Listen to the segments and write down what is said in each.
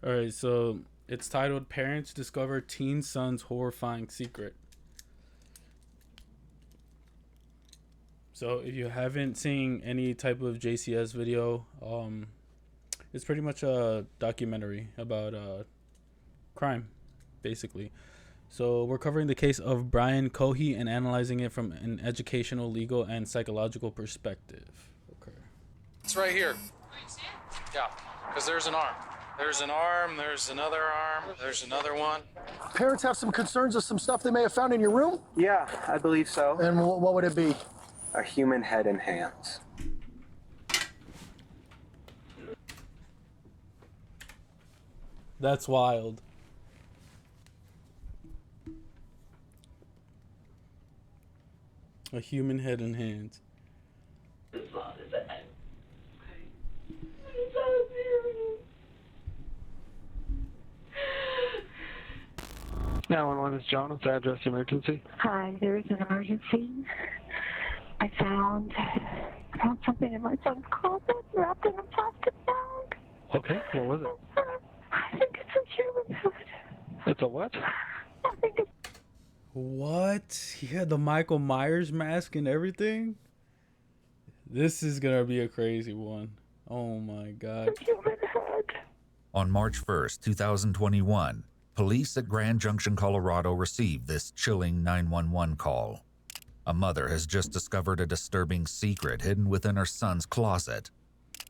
All right, so it's titled "Parents Discover Teen Son's Horrifying Secret." So if you haven't seen any type of JCS video, it's pretty much a documentary about crime, basically. So we're covering the case of Brian Cohey and analyzing it from an educational, legal, and psychological perspective. Okay. It's right here. Yeah, because there's an arm. There's an arm, there's another arm, there's another one. Parents have some concerns of some stuff they may have found in your room? Yeah, I believe so. And what would it be? A human head and hands. That's wild. A human head and hands. Now, one is John. What's the address emergency? Hi, there is an emergency. I found something in my son's closet wrapped in a plastic bag. Okay, what was it? I think it's a human head. It's a what? I think it's... What? He had the Michael Myers mask and everything? This is gonna be a crazy one. Oh my god. a human head. On March 1st, 2021, police at Grand Junction, Colorado received this chilling 911 call. A mother has just discovered a disturbing secret hidden within her son's closet.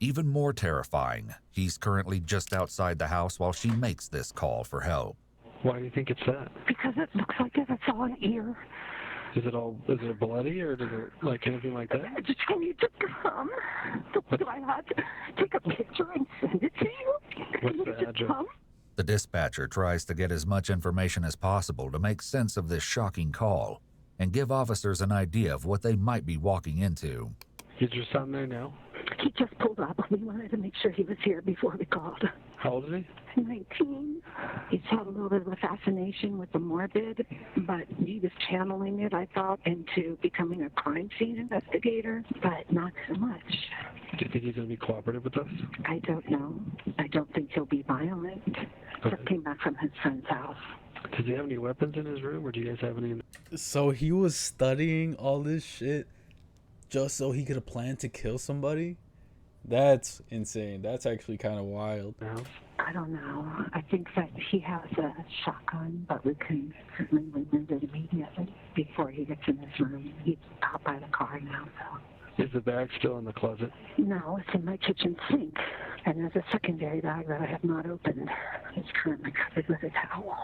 Even more terrifying, he's currently just outside the house while she makes this call for help. Why do you think it's that? Because it looks like it's all an ear. Is it bloody or does it like anything like that? I just need to come. Do I have to take a picture and send it to you? What's Can you the just address? come? The dispatcher tries to get as much information as possible to make sense of this shocking call and give officers an idea of what they might be walking into. Is your son there now? He just pulled up. We wanted to make sure he was here before we called. How old is he? 19. He's had a little bit of a fascination with the morbid, but he was channeling it, I thought, into becoming a crime scene investigator, but not so much. Do you think he's going to be cooperative with us? I don't know. I don't think he'll be violent. Okay. Just came back from his friend's house. Does he have any weapons in his room or do you guys have any? So he was studying all this shit just so he could have planned to kill somebody? That's insane. That's actually kind of wild. I don't know. I think that he has a shotgun, but we can certainly remove it immediately before he gets in his room. He's out by the car now, so. Is the bag still in the closet? No, it's in my kitchen sink. And there's a secondary bag that I have not opened. It's currently covered with a towel.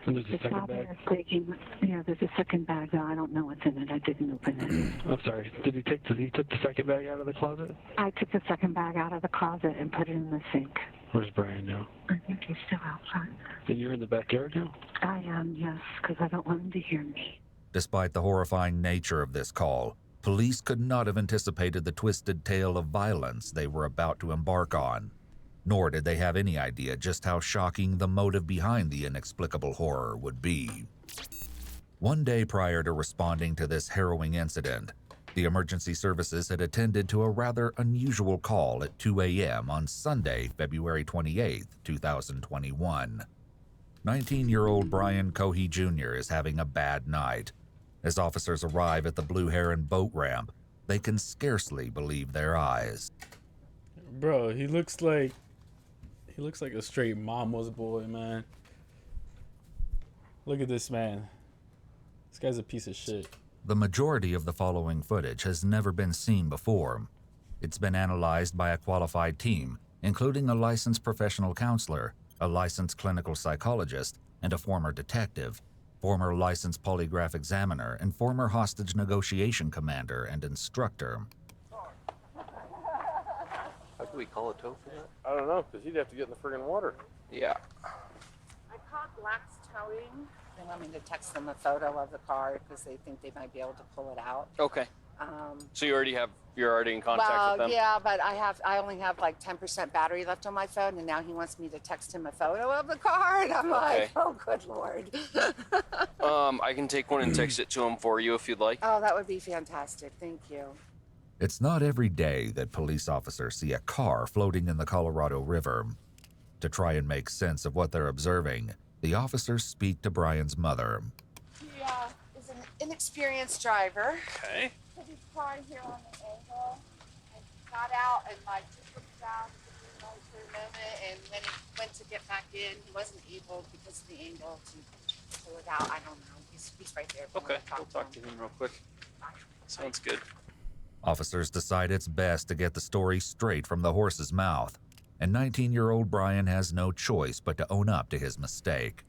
And there's a The second father bag? is taking, yeah, there's a second bag, though I don't know what's in it. I didn't open it. I'm sorry. Did he take the second bag out of the closet? I took the second bag out of the closet and put it in the sink. Where's Brian now? I think he's still outside. And you're in the backyard now? I am, yes, because I don't want him to hear me. Despite the horrifying nature of this call, police could not have anticipated the twisted tale of violence they were about to embark on. Nor did they have any idea just how shocking the motive behind the inexplicable horror would be. One day prior to responding to this harrowing incident, the emergency services had attended to a rather unusual call at 2 a.m. on Sunday, February 28, 2021. 19-year-old Brian Cohey Jr. is having a bad night. As officers arrive at the Blue Heron boat ramp, they can scarcely believe their eyes. Bro, he looks like a straight mama's boy, man. Look at this man. This guy's a piece of shit. The majority of the following footage has never been seen before. It's been analyzed by a qualified team, including a licensed professional counselor, a licensed clinical psychologist, and a former detective, former licensed polygraph examiner, and former hostage negotiation commander and instructor. How do we call a tow for that? I don't know, because he'd have to get in the friggin' water. Yeah. I called Lxght Towing. They want me to text them a photo of the car because they think they might be able to pull it out. Okay. So you're already in contact with them? Yeah, but I only have like 10% battery left on my phone, and now he wants me to text him a photo of the car, and I'm like, oh, good Lord. I can take one and text it to him for you if you'd like. Oh, that would be fantastic. Thank you. It's not every day that police officers see a car floating in the Colorado River. To try and make sense of what they're observing, the officers speak to Brian's mother. He is an inexperienced driver. Okay. Put his car here on the angle and got out and like just looked down for a moment, and when he went to get back in, he wasn't able because of the angle to pull it out. I don't know. He's right there. Okay, we'll talk to him real quick. Sounds good. Officers decide it's best to get the story straight from the horse's mouth, and 19-year-old Brian has no choice but to own up to his mistake.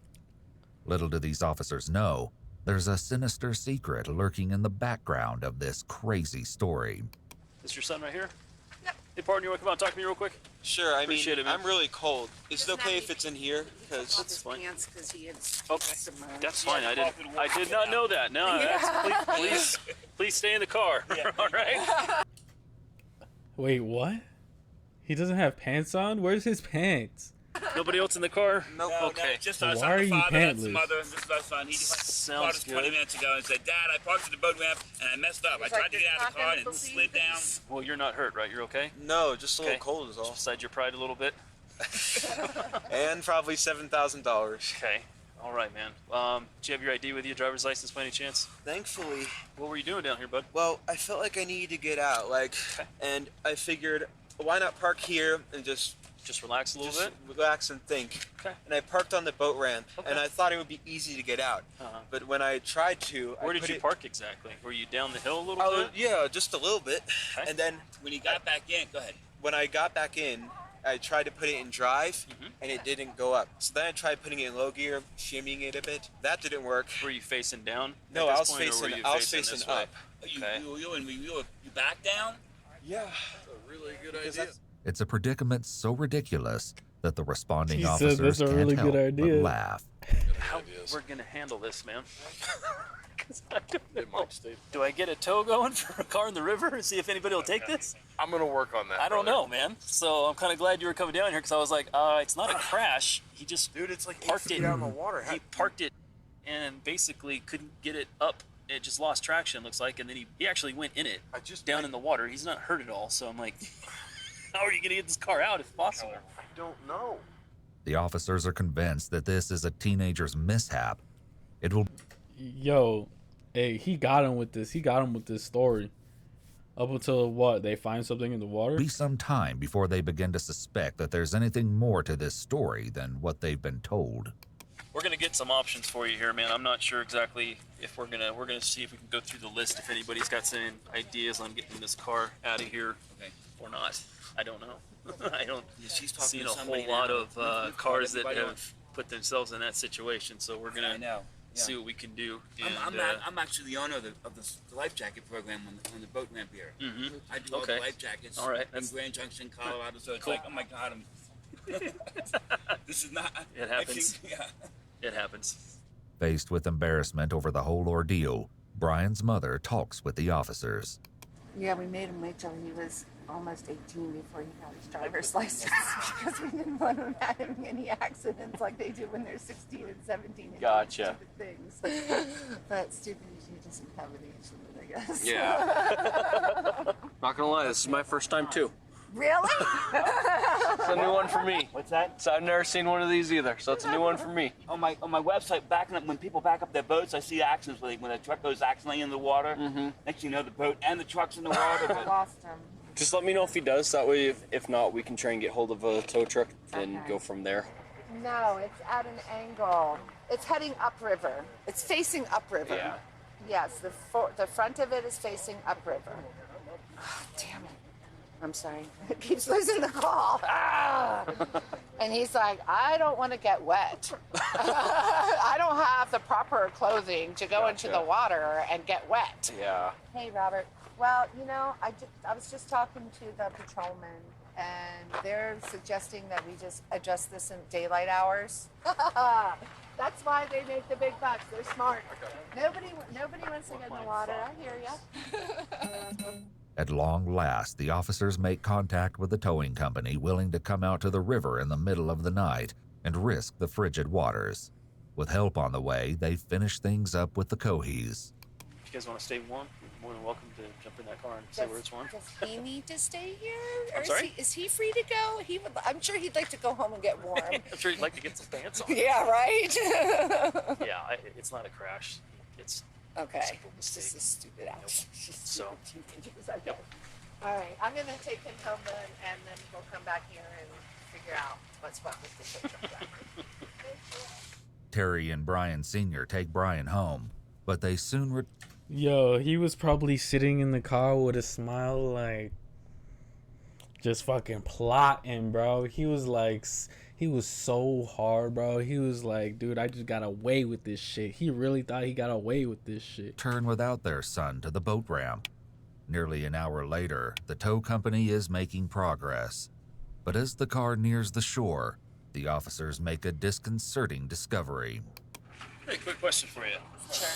Little do these officers know, there's a sinister secret lurking in the background of this crazy story. This your son right here? Yep. Hey, partner, you want to come out and talk to me real quick? Sure, I Appreciate mean, it, man. I'm really cold. Is it okay if it's in here? Because That's fine. Because he is Okay, submerged. that's fine. I did not know that. No, please stay in the car. All right. Wait, what? He doesn't have pants on? Where's his pants? Nobody else in the car? nope. Okay. Just Why us. are I'm the you father, that's the pantless? mother, and this is our son. He just Sounds called us 20 good. minutes ago and said, Dad, I parked at the boat ramp and I messed up. He's I tried like, to get "You're out of the not car gonna and slid believe down. this." Well, you're not hurt, right? You're okay? No, just a little Okay. cold is all. Beside your pride a little bit? And probably $7,000. Okay. All right, man. Do you have your ID with you, driver's license by any chance? Thankfully, What were you doing down here, bud? well, I felt like I needed to get out, and I figured, why not park here and just relax a little bit? relax and think. Okay. And I parked on the boat ramp, Okay. and I thought it would be easy to get out. Uh-huh. But when I tried to, Where did you park exactly? Were you down the hill a little bit? Yeah, just a little bit. Okay. And then When he got back in, go ahead. when I got back in, I tried to put it in drive, Mhm. and it didn't go up. So then I tried putting it in low gear, shimmying it a bit. That didn't work. Were you facing down? No, at I this was point, or were facing. you I was facing facing this way? up. Okay. You back down? Yeah. That's a really good Because idea. that's- It's a predicament so ridiculous that the responding He said officers that's a can't really help good but idea. laugh. How we're gonna handle this, man? 'Cause I don't know. Do I get a tow going for a car in the river and see if anybody will take this? I'm gonna work on that. I don't know, man. So I'm kind of glad you were coming down here because I was like, it's not a crash. He just Dude, it's like parked it out in the water. He parked it and basically couldn't get it up. It just lost traction, looks like, and then he actually went in it down in the water. He's not hurt at all. So I'm like, how are you gonna get this car out if possible? I don't know. The officers are convinced that this is a teenager's mishap. It will Yo, hey, he got him with this. He got him with this story. Up until what? They find something in the water? be some time before they begin to suspect that there's anything more to this story than what they've been told. We're gonna get some options for you here, man. I'm not sure exactly if we're gonna see if we can go through the list if anybody's got some ideas on getting this car out of here or not. I don't know. I don't see a whole lot of cars that have put themselves in that situation. So we're gonna see what we can do. And, I'm actually the owner of the life jacket program on the boat ramp here. Mhm. I do all the life jackets All right. in Grand Junction, Colorado. So it's Cool. like, oh my God, this is not. It happens. Yeah. It happens. Faced with embarrassment over the whole ordeal, Brian's mother talks with the officers. Yeah, we made him wait till he was almost 18 before he got his driver's license because we didn't want him having any accidents like they do when they're 16 and 17 and Gotcha. doing stupid things. But stupid he doesn't have an age limit, I guess. Yeah. Not gonna lie, this is my first time too. Really? It's a new one for me. What's that? So I've never seen one of these either, so it's a new one for me. On my website, backing up when people back up their boats, I see accidents when a truck goes accidentally in the water. Mm-hmm. Next thing you know, the boat and the truck's in the water. But Lost him. Just let me know if he does. That way, if not, we can try and get hold of a tow truck and Okay. go from there. No, it's at an angle. It's heading upriver. It's facing upriver. Yeah. Yes, the front of it is facing upriver. Oh, damn it. I'm sorry. It keeps losing the call. Ah! And he's like, I don't want to get wet. I don't have the proper clothing to go into the water and get wet. Yeah. Hey, Robert. Well, you know, I was just talking to the patrolman, and they're suggesting that we just adjust this in daylight hours. That's why they make the big bucks. They're smart. Nobody wants to get in the water. I hear ya. At long last, the officers make contact with the towing company willing to come out to the river in the middle of the night and risk the frigid waters. With help on the way, they finish things up with the Cohees. If you guys want to stay warm, you're more than welcome to jump in that car and say where it's warm. Does he need to stay here? I'm Or sorry? is he free to go? I'm sure he'd like to go home and get warm. I'm sure you'd like to get some pants on. Yeah, right? Yeah, it's not a crash. It's Okay. a simple It's mistake. just a stupid act. So, yep. All right, I'm gonna take him home then, and then we'll come back here and figure out what's what with the tow truck driver. Terry and Brian Sr. take Brian home, but they soon Yo, he was probably sitting in the car with a smile, like, just fucking plotting, bro. He was like, he was so hard, bro. He was like, dude, I just got away with this shit. He really thought he got away with this shit. return without their son to the boat ramp. Nearly an hour later, the tow company is making progress. But as the car nears the shore, the officers make a disconcerting discovery. Hey, quick question for you. Sure.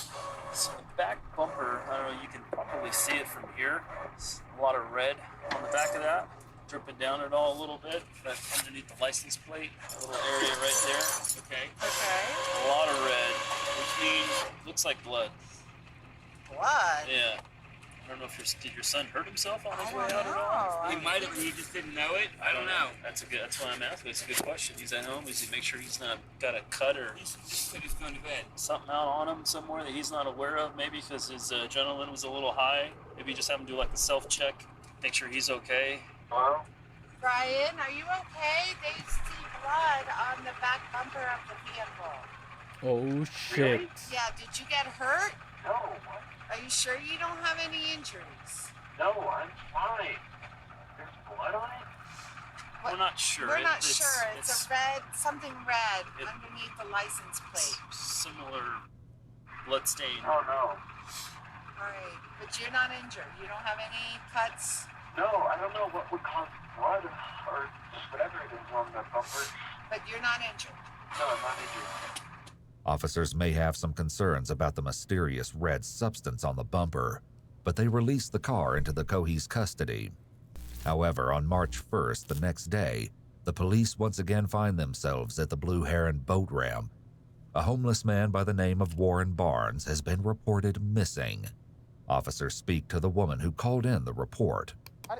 So the back bumper, I don't know, you can probably see it from here. It's a lot of red on the back of that, dripping down it all a little bit. That's underneath the license plate, a little area right there. Okay. Okay. A lot of red, which means looks like blood. Blood? Yeah. I don't know if did your son hurt himself on his way I out don't at all? know. He might have, he just didn't know it. I don't know. That's why I'm asking. It's a good question. He's at home. Does he make sure he's not got a cut or Just said he's going to bed. something out on him somewhere that he's not aware of? Maybe because his adrenaline was a little high. Maybe just have him do like a self-check, make sure he's okay. Hello? Brian, are you okay? They see blood on the back bumper of the vehicle. Oh, shit. Yeah, did you get hurt? No, Are you sure you don't have any injuries? no, I'm fine. There's blood on it? We're not sure. We're not It's- sure. It's a red, something red It- underneath the license plate. similar blood stain. Oh, no. All right, but you're not injured. You don't have any cuts. No, I don't know what would cause blood or just whatever it is on the bumper. But you're not injured. No, I'm not injured. Officers may have some concerns about the mysterious red substance on the bumper, but they release the car into the Cohees' custody. However, on March 1st, the next day, the police once again find themselves at the Blue Heron boat ramp. A homeless man by the name of Warren Barnes has been reported missing. Officers speak to the woman who called in the report.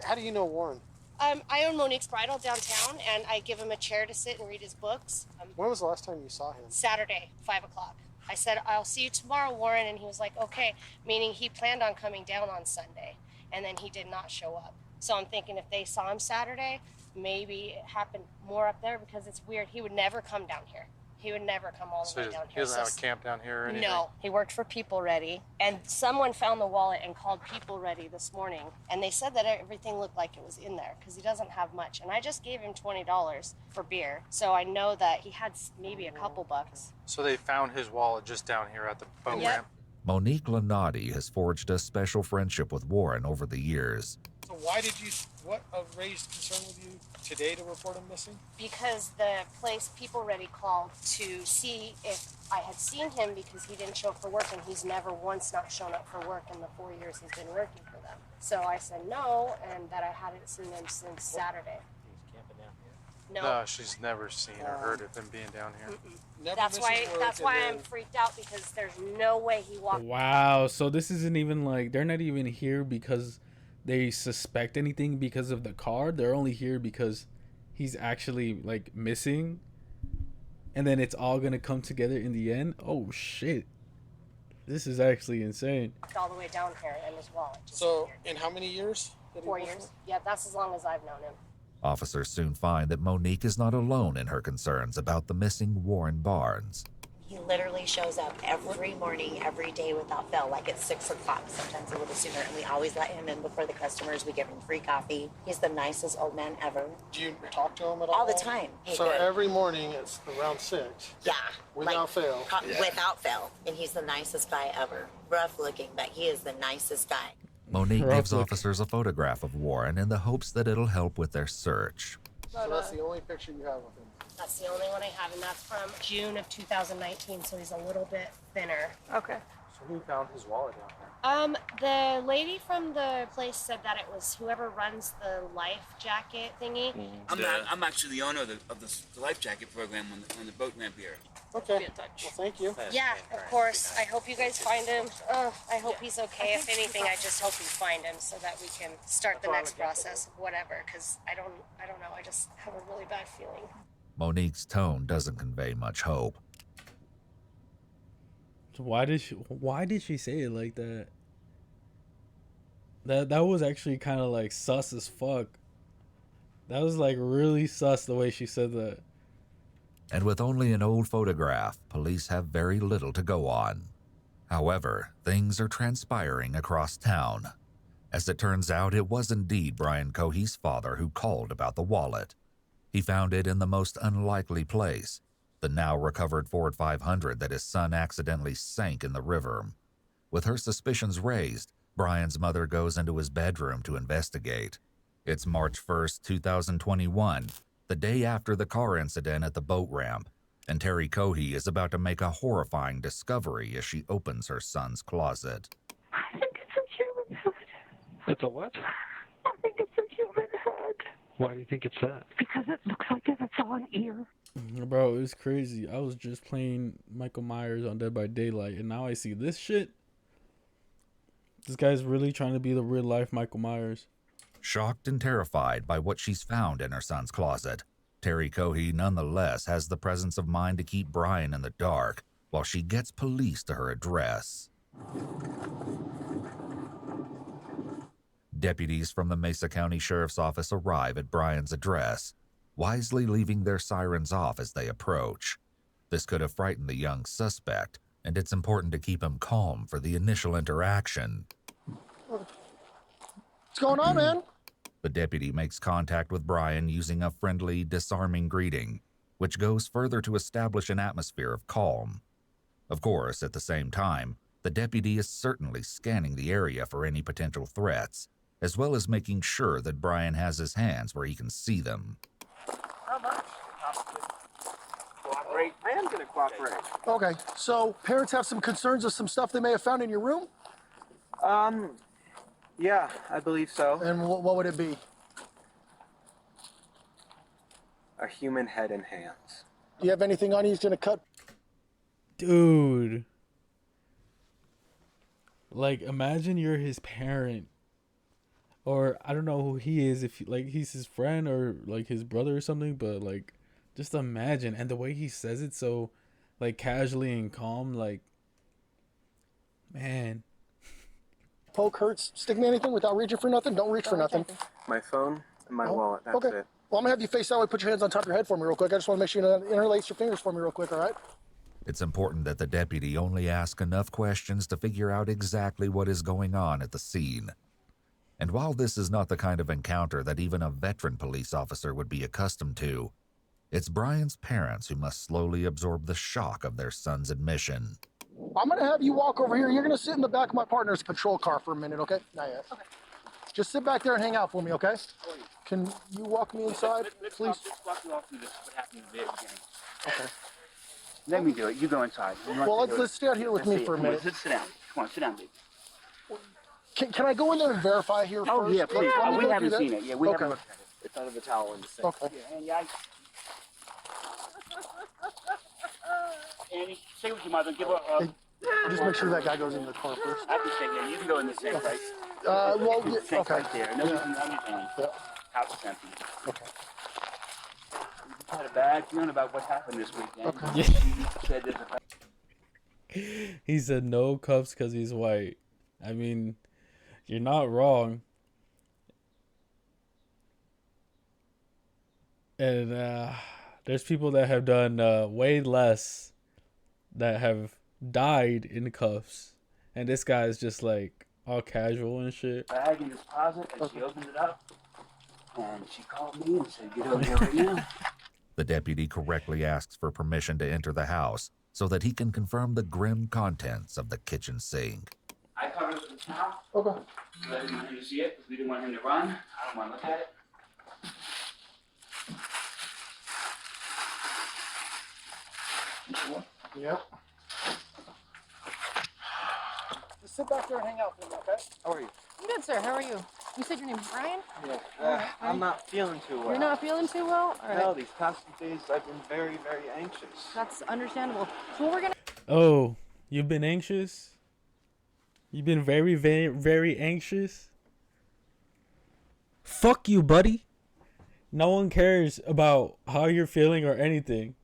How do you know Warren? I own Monique's Bridal downtown, and I give him a chair to sit and read his books. When was the last time you saw him? Saturday, 5 o'clock. I said, I'll see you tomorrow, Warren, and he was like, okay, meaning he planned on coming down on Sunday, and then he did not show up. So I'm thinking if they saw him Saturday, maybe it happened more up there because it's weird. He would never come down here. He would never come all the way down He here. doesn't have a camp down here or anything? No, he worked for People Ready, and someone found the wallet and called People Ready this morning, and they said that everything looked like it was in there because he doesn't have much. And I just gave him $20 for beer, so I know that he had maybe a couple bucks. So they found his wallet just down here at the boat Yep. ramp? Monique Lanati has forged a special friendship with Warren over the years. So what raised concern with you today to report him missing? Because the place People Ready called to see if I had seen him because he didn't show up for work, and he's never once not shown up for work in the 4 years he's been working for them. So I said no, and that I hadn't seen him since Saturday. He's camping down here. No. She's never seen or heard of him being down here. Never That's why. misses work, That's and why then- I'm freaked out because there's no way he walked. Wow. So this isn't even like, they're not even here because they suspect anything because of the car. They're only here because he's actually like missing. And then it's all going to come together in the end. Oh, shit. This is actually insane. All the way down here in his wallet. Just So, weird. in how many years? did he 4 work years. for? Yeah, that's as long as I've known him. Officers soon find that Monique is not alone in her concerns about the missing Warren Barnes. He literally shows up every morning, every day without fail, like at 6 o'clock, sometimes a little sooner, and we always let him in before the customers. We give him free coffee. He's the nicest old man ever. Do you talk to him at all? All the time. Hey, So good. every morning it's around 6. Yeah. Without fail. Without fail. And he's the nicest guy ever. Rough looking, but he is the nicest guy. Monique Rough gives look. officers a photograph of Warren in the hopes that it'll help with their search. So that's the only picture you have of him. That's the only one I have, and that's from June of 2019, so he's a little bit thinner. Okay. So Who found his wallet down there? The lady from the place said that it was whoever runs the life jacket thingy. I'm actually the owner of the life jacket program on the boat ramp here. Okay. Be in touch. Well, thank you. Yeah, of course. I hope you guys find him. I hope he's okay. If anything, I just hope you find him so that we can start the next process of whatever. Because I don't know. I just have a really bad feeling. Monique's tone doesn't convey much hope. Why did she say it like that? That was actually kind of like sus as fuck. That was like really sus the way she said that. And with only an old photograph, police have very little to go on. However, things are transpiring across town. As it turns out, it was indeed Brian Cohey's father who called about the wallet. He found it in the most unlikely place, the now recovered Ford 500 that his son accidentally sank in the river. With her suspicions raised, Brian's mother goes into his bedroom to investigate. It's March 1st, 2021, the day after the car incident at the boat ramp, and Terry Cohey is about to make a horrifying discovery as she opens her son's closet. I think it's a human head. It's a what? I think it's a human head. Why do you think it's that? Because it looks like it's on ear. Bro, it's crazy. I was just playing Michael Myers on Dead by Daylight, and now I see this shit. This guy's really trying to be the real life Michael Myers. Shocked and terrified by what she's found in her son's closet, Terry Cohey nonetheless has the presence of mind to keep Brian in the dark while she gets police to her address. Deputies from the Mesa County Sheriff's Office arrive at Brian's address, wisely leaving their sirens off as they approach. This could have frightened the young suspect, and it's important to keep him calm for the initial interaction. What's going on, man? The deputy makes contact with Brian using a friendly, disarming greeting, which goes further to establish an atmosphere of calm. Of course, at the same time, the deputy is certainly scanning the area for any potential threats, as well as making sure that Brian has his hands where he can see them. How much? Cooperate. I am going to cooperate. Okay, so parents have some concerns of some stuff they may have found in your room? Yeah, I believe so. And what would it be? A human head and hands. Do you have anything on you he's gonna cut? Dude. Like, imagine you're his parent. Or, I don't know who he is, if like he's his friend or like his brother or something, but like, just imagine. And the way he says it so, like, casually and calm, like, man. Poke hurts. Stick me anything without reaching for nothing? Don't reach for nothing. My phone and my wallet, that's okay. it. Well, I'm gonna have you face that way. Put your hands on top of your head for me real quick. I just want to make sure you interlace your fingers for me real quick, all right? It's important that the deputy only ask enough questions to figure out exactly what is going on at the scene. And while this is not the kind of encounter that even a veteran police officer would be accustomed to, it's Brian's parents who must slowly absorb the shock of their son's admission. I'm gonna have you walk over here. You're gonna sit in the back of my partner's patrol car for a minute, okay? Not yet. Okay. Just sit back there and hang out for me, okay? Can you walk me inside, please? Let's walk you off through this, what happened in the beginning. Okay. Let me do it. You go inside. Well, let's stay out here with me for a minute. Sit down. Come on, sit down, baby. Can I go in there and verify here Oh, first? yeah, please. We haven't seen it. Yeah, we Okay. haven't looked at it. It's under the towel in the sink. Okay. Yeah, and yeah, Annie, stay with your mother. Give her a... Just make sure that guy goes in the car first. I can stay here. You can go in the sink, right? Well, yeah, Sink okay. right there. No, Yeah. yeah. House is empty. Okay. You had a bad feeling about what happened this weekend. Okay. You said there's a... He said no cuffs because he's white. I mean, you're not wrong. And there's people that have done way less that have died in cuffs. And this guy is just like all casual and shit. bag in his closet, and she opened it up, and she called me and said, "Get over here right now." The deputy correctly asks for permission to enter the house so that he can confirm the grim contents of the kitchen sink. I covered it with a towel. Okay. So I didn't want him to see it because we didn't want him to run. I don't want to look at it. Yep. Just sit back there and hang out for me, okay? How are you? I'm good, sir. How are you? You said your name's Brian? Yeah. Alright, I'm not feeling too well. You're not feeling too well? All right. No, these past few days I've been very, very anxious. That's understandable. So what we're gonna... Oh, you've been anxious? You've been very, very, very anxious? Fuck you, buddy. No one cares about how you're feeling or anything.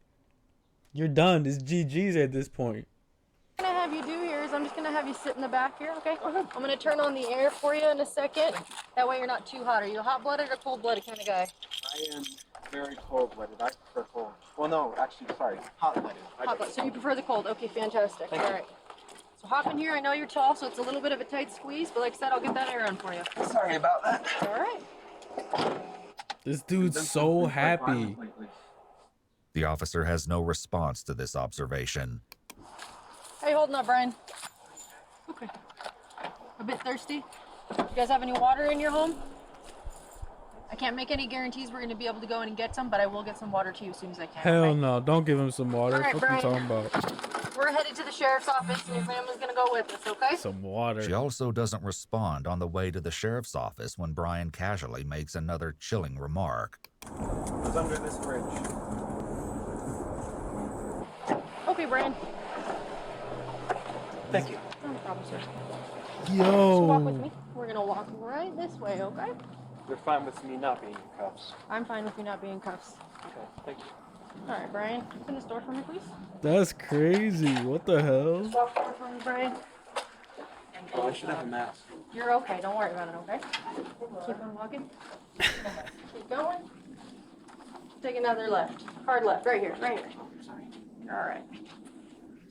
You're done. It's GG's at this point. What I'm gonna have you do here is I'm just gonna have you sit in the back here, okay? I'm gonna turn on the air for you in a second. That way you're not too hot. Are you a hot-blooded or cold-blooded kind of guy? I am very cold-blooded. I prefer cold. Well, no, actually, sorry, hot-blooded. Hot-blooded. So you prefer the cold. Okay, fantastic. All right. So hop in here. I know you're tall, so it's a little bit of a tight squeeze, but like I said, I'll get that air on for you. Sorry about that. All right. This dude's so happy. The officer has no response to this observation. How you holding up, Brian? Okay. A bit thirsty? You guys have any water in your home? I can't make any guarantees we're going to be able to go in and get some, but I will get some water to you as soon as I can. Hell okay? no. Don't give him some water. All right, What are you Brian. talking about? We're headed to the sheriff's office, and your family's going to go with us, okay? Some water. She also doesn't respond on the way to the sheriff's office when Brian casually makes another chilling remark. It's under this bridge. Okay, Brian. Thank you. No problem, sir. Yo. So walk with me. We're going to walk right this way, okay? You're fine with me not being in cuffs. I'm fine with you not being in cuffs. Okay, thank you. All right, Brian. Open this door for me, please. That's crazy. What the hell? Just walk forward for me, Brian. Oh, I should have a mask. You're okay. Don't worry about it, okay? Keep on walking. Keep going. Take another left. Hard left. Right here. Right here. Sorry. All right.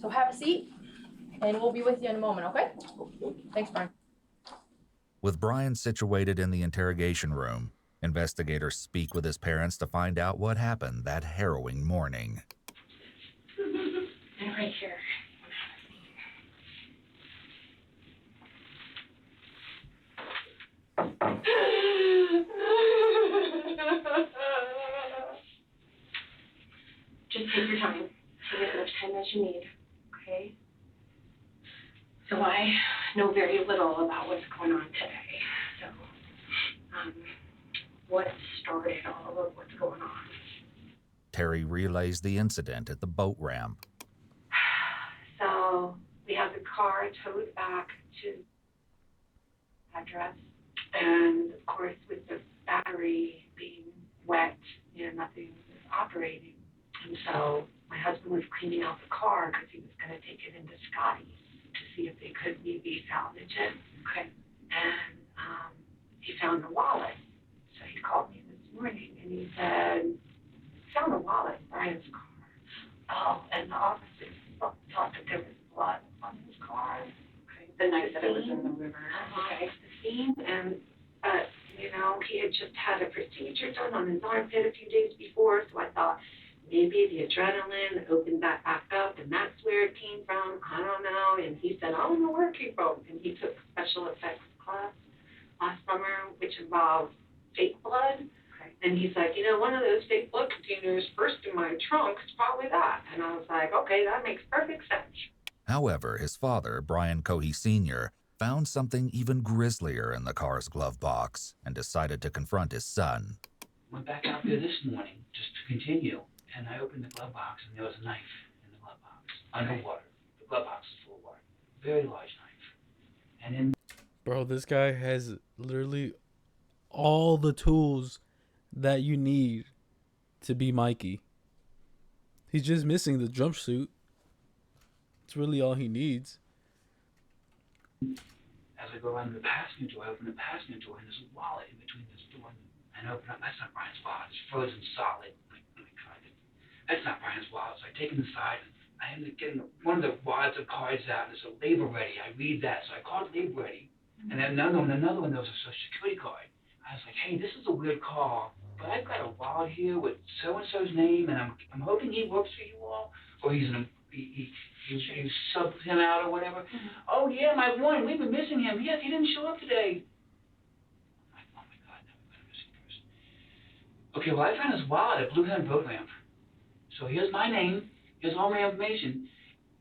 So have a seat, and we'll be with you in a moment, okay? Thanks, Brian. With Brian situated in the interrogation room, investigators speak with his parents to find out what happened that harrowing morning. And right here. Just take your time. Take as much time as you need, okay? So I know very little about what's going on today. So, what started all of what's going on? Terry relays the incident at the boat ramp. So we have the car towed back to address, and of course with the battery being wet, nothing was operating. And so my husband was cleaning out the car because he was going to take it into Scotty's to see if they could maybe salvage it. Okay. And he found the wallet. So he called me this morning and he said, found the wallet in Brian's car. Oh, and the officers thought that there was blood on his car. Okay. The night that it was in the river. Okay. The scene, and he had just had a procedure done on his armpit a few days before, so I thought maybe the adrenaline opened that back up, and that's where it came from. I don't know. And he said, I don't know where it came from. And he took a special effects class last summer, which involved fake blood. Okay. And he's like, one of those fake blood containers first in my trunk is probably that. And I was like, okay, that makes perfect sense. However, his father, Brian Cohey Sr., found something even grislier in the car's glove box and decided to confront his son. Went back out there this morning just to continue, and I opened the glove box, and there was a knife in the glove box, underwater. The glove box is full of water. Very large knife. And then... Bro, this guy has literally all the tools that you need to be Mikey. He's just missing the jumpsuit. It's really all he needs. As I go around the passenger door, I open the passenger door, and there's a wallet in between this door and I open up. That's not Brian's wallet. It's frozen solid. That's not Brian's wallet. So I take it inside, and I end up getting one of the wads of cards out, and it's a labor ready. I read that, so I called labor ready. And then another one, there was a social security card. I was like, hey, this is a weird call, but I've got a wallet here with so-and-so's name, and I'm hoping he works for you all, or he's you subbed him out or whatever. Mm-hmm. Oh, yeah, my one. We've been missing him. Yes, he didn't show up today. I'm like, oh, my God, now we've got a missing person. Okay, well, I found his wallet at Blue Hen Boat Ramp. So here's my name. Here's all my information.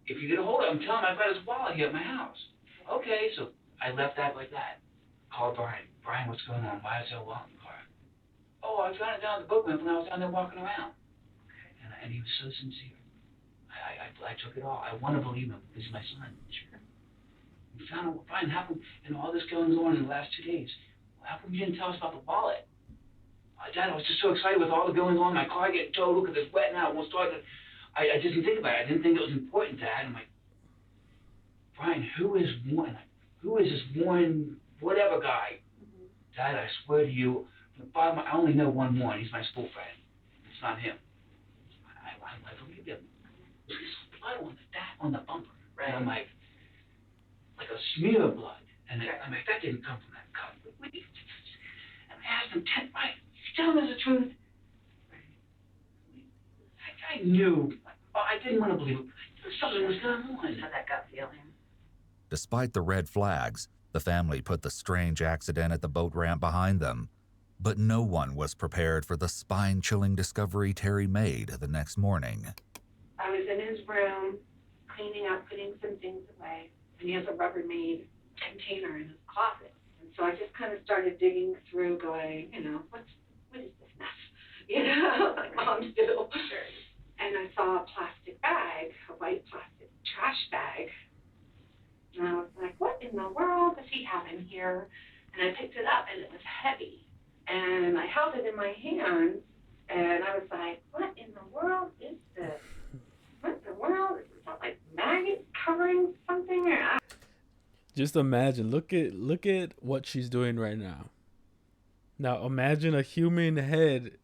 If you get a hold of him, tell him I've got his wallet here at my house. Okay, so I left that like that. Called Brian. Brian, what's going on? Why is there a wallet in the car? Oh, I found it down at the book ramp when I was down there walking around. And he was so sincere. I took it all. I want to believe him. He's my son. Sure. We found out, Brian, how come, all this going on in the last 2 days, how come you didn't tell us about the wallet? Dad, I was just so excited with all the going on. My car getting towed. Look at this wet now. It won't start. I just didn't think about it. I didn't think it was important, Dad. I'm like, Brian, who is this one whatever guy? Dad, I swear to you, from the bottom, I only know one more, and he's my school friend. It's not him. I believe him. There's blood on the bumper. Right. And I'm like a smear of blood. And I'm like, that didn't come from that cut. And I asked him, Brian, you telling us the truth? I knew. I didn't want to believe it. Something was going on. Had that gut feeling. Despite the red flags, the family put the strange accident at the boat ramp behind them. But no one was prepared for the spine-chilling discovery Terry made the next morning. I was in his room, cleaning up, putting some things away, and he has a Rubbermaid container in his closet. And so I just kind of started digging through, going, what is this mess? Like moms do. Sure. And I saw a plastic bag, a white plastic trash bag. And I was like, what in the world does he have in here? And I picked it up, and it was heavy. And I held it in my hands, and I was like, what in the world is this? What in the world? Is that like maggots covering something? Just imagine. Look at what she's doing right now. Now imagine a human head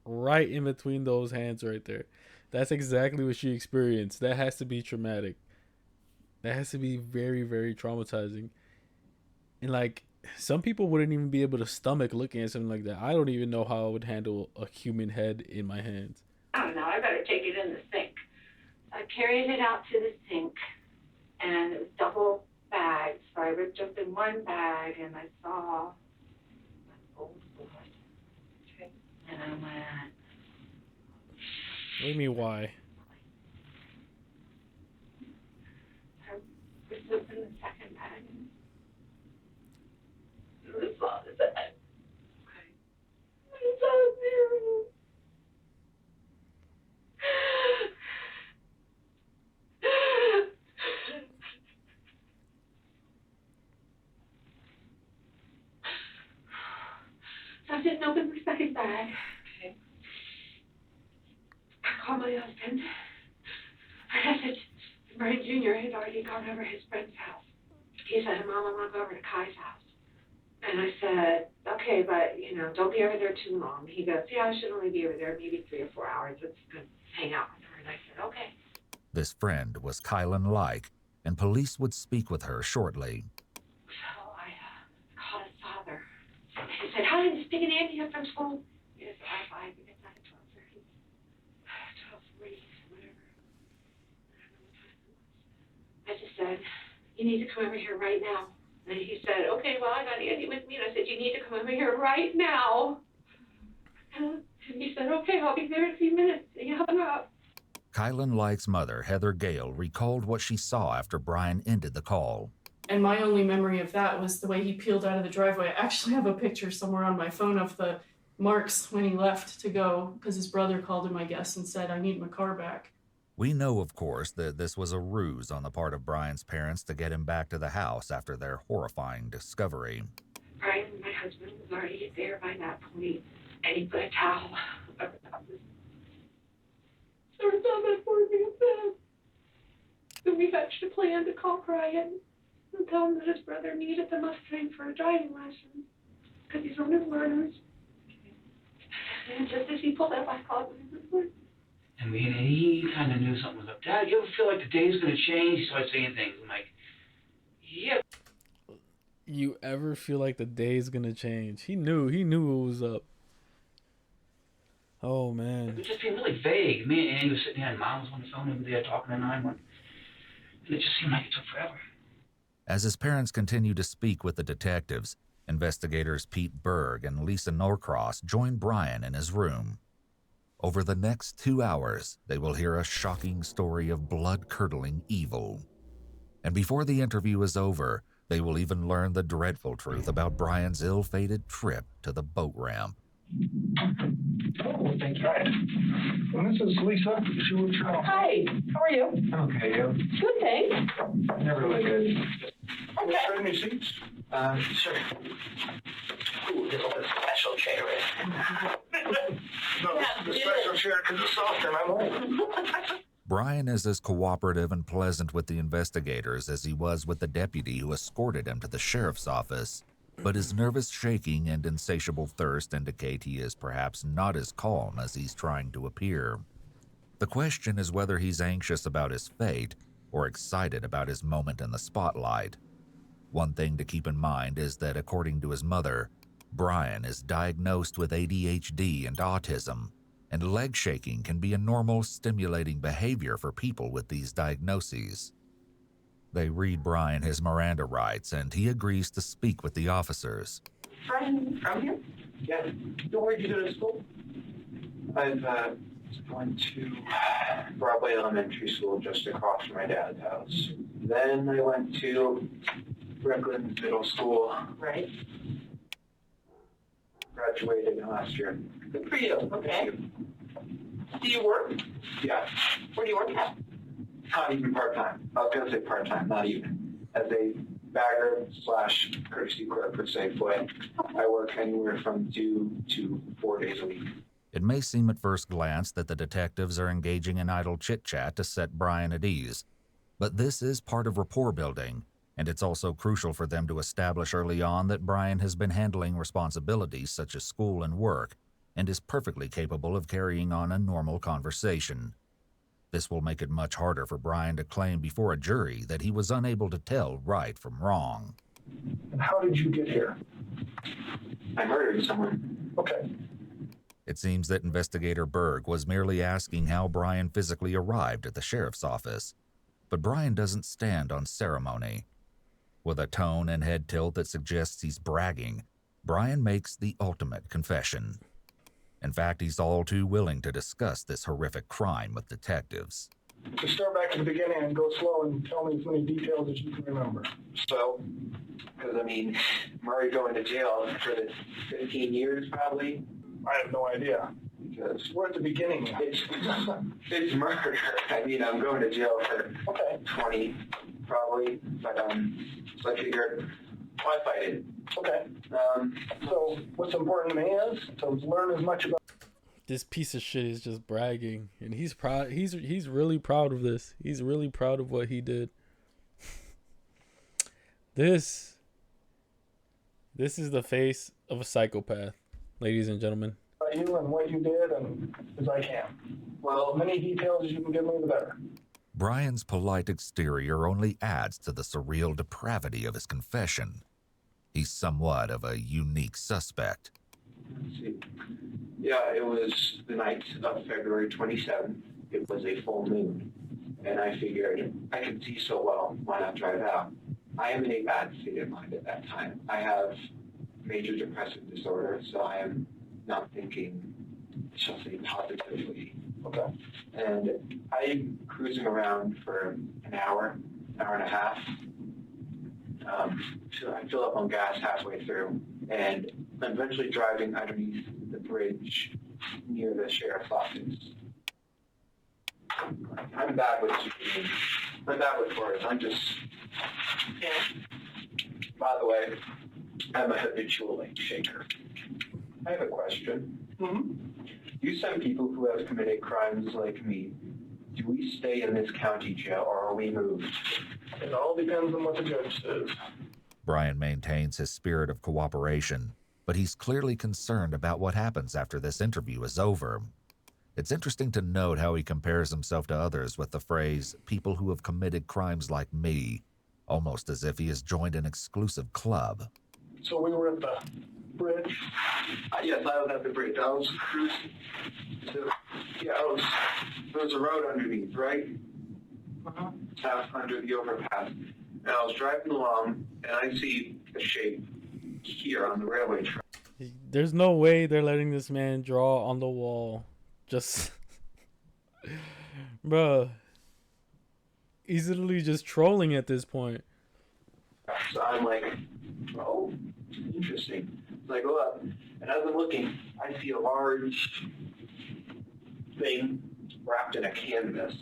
right in between those hands right there. That's exactly what she experienced. That has to be traumatic. That has to be very, very traumatizing. And like, some people wouldn't even be able to stomach looking at something like that. I don't even know how I would handle a human head in my hands. I don't know. I better take it in the sink. I carried it out to the sink, and it was double bagged. So I ripped open one bag, and I saw old blood. Okay. And I went, What do you mean, why? I ripped open the second bag. I saw the bag. Okay. I saw zero. So I didn't open the second bag. Okay. I called my husband. I said, Brian Jr. had already gone over his friend's house. He said, Mom, I want to go over to Kai's house. And I said, okay, but, don't be over there too long. He goes, yeah, I should only be over there maybe 3 or 4 hours. It's good to hang out with her. And I said, okay. This friend was Kylan Lxght, and police would speak with her shortly. So I called his father. He said, hi, did Stick and Andy up from school? Yes, I it's not at 12:30. 12:40, whatever. I just said, you need to come over here right now. And he said, okay, well, I got Andy with me. And I said, you need to come over here right now. And he said, okay, I'll be there in a few minutes. And he hung up. Kylan Lxght's mother, Heather Gale, recalled what she saw after Brian ended the call. And my only memory of that was the way he peeled out of the driveway. I actually have a picture somewhere on my phone of the marks when he left to go, because his brother called him, I guess, and said, I need my car back. We know, of course, that this was a ruse on the part of Brian's parents to get him back to the house after their horrifying discovery. Brian, my husband, was already there by that point, and he put a towel over top of his... There was not much more being said. So we hatched a plan to call Brian and tell him that his brother needed the Mustang for a driving lesson, because he's one of his learners. And just as he pulled up, I called him. And he kind of knew something was up. Dad, you ever feel like the day's going to change? He started saying things. I'm like, yeah. You ever feel like the day's going to change? He knew it was up. Oh, man. It was just being really vague. Me and Andy was sitting there, and Mom was on the phone over there talking to 911. And it just seemed like it took forever. As his parents continued to speak with the detectives, investigators Pete Berg and Lisa Norcross joined Brian in his room. Over the next 2 hours, they will hear a shocking story of blood-curdling evil. And before the interview is over, they will even learn the dreadful truth about Brian's ill-fated trip to the boat ramp. Oh, thank you. Well, this is Lisa. She will try. Hi, how are you? Okay, you? Good, thanks. Never really good. Okay. Trade me seats? Sure. Ooh, there's a special chair in. No, this is the special chair because it's softer and I'm old. Brian is as cooperative and pleasant with the investigators as he was with the deputy who escorted him to the sheriff's office, but his nervous shaking and insatiable thirst indicate he is perhaps not as calm as he's trying to appear. The question is whether he's anxious about his fate or excited about his moment in the spotlight. One thing to keep in mind is that according to his mother, Brian is diagnosed with ADHD and autism, and leg shaking can be a normal, stimulating behavior for people with these diagnoses. They read Brian his Miranda rights, and he agrees to speak with the officers. Brian, from here? Yeah. Where did you go to school? I've went to Broadway Elementary School just across from my dad's house. Then I went to Brooklyn Middle School. Right. Graduated last year. Good for you. Okay. Do you work? Yeah. Where do you work at? Not even part-time. I was going to say part-time, not even. As a bagger / courtesy clerk for Safeway, I work anywhere from 2 to 4 days a week. It may seem at first glance that the detectives are engaging in idle chit-chat to set Brian at ease, but this is part of rapport building, and it's also crucial for them to establish early on that Brian has been handling responsibilities such as school and work, and is perfectly capable of carrying on a normal conversation. This will make it much harder for Brian to claim before a jury that he was unable to tell right from wrong. And how did you get here? I murdered someone. Okay. It seems that Investigator Berg was merely asking how Brian physically arrived at the sheriff's office, but Brian doesn't stand on ceremony. With a tone and head tilt that suggests he's bragging, Brian makes the ultimate confession. In fact, he's all too willing to discuss this horrific crime with detectives. So start back at the beginning and go slow and tell me as many details as you can remember. So, because I mean, Murray going to jail for the 15 years probably. I have no idea. Because we're at the beginning. It's murder. I mean, I'm going to jail for 20 probably, but so I figured, why fight it? Okay. So what's important to me is to learn as much about. This piece of shit is just bragging, and he's proud. He's really proud of this. He's really proud of what he did. This is the face of a psychopath, ladies and gentlemen. You and what you did, and as I can. Well, as many details as you can give me, the better. Brian's polite exterior only adds to the surreal depravity of his confession. He's somewhat of a unique suspect. Let's see. Yeah, it was the night of February 27th. It was a full moon, and I figured I could see so well, why not drive out? I am in a bad state of mind at that time. I have major depressive disorder, so I am not thinking, shall say, positively. Okay. And I'm cruising around for an hour and a half. So I fill up on gas halfway through, and I'm eventually driving underneath the bridge near the sheriff's office. I'm bad with words. I'm just. By the way, I'm a habitual late shaker. I have a question. Mm-hmm. You send people who have committed crimes like me. Do we stay in this county jail or are we moved? It all depends on what the judge says. Brian maintains his spirit of cooperation, but he's clearly concerned about what happens after this interview is over. It's interesting to note how he compares himself to others with the phrase, people who have committed crimes like me, almost as if he has joined an exclusive club. So we were at the bridge? Yes, I was at the bridge. I was cruising. There was a road underneath, right? Out under the overpass. And I was driving along, and I see a shape here on the railway track. There's no way they're letting this man draw on the wall. Just, bruh. He's literally just trolling at this point. So I'm like, oh, interesting. So I go up, and as I'm looking, I see a large thing wrapped in a canvas.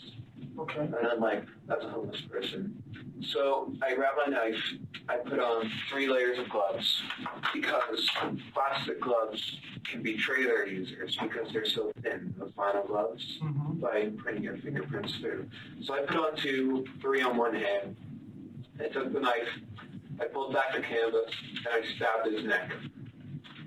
Okay. And I'm like, that's a homeless person. So I grab my knife, I put on 3 layers of gloves, because plastic gloves can betray their users because they're so thin, the vinyl gloves, by printing your fingerprints through. So I put on 2, 3 on one hand. I took the knife, I pulled back the canvas, and I stabbed his neck.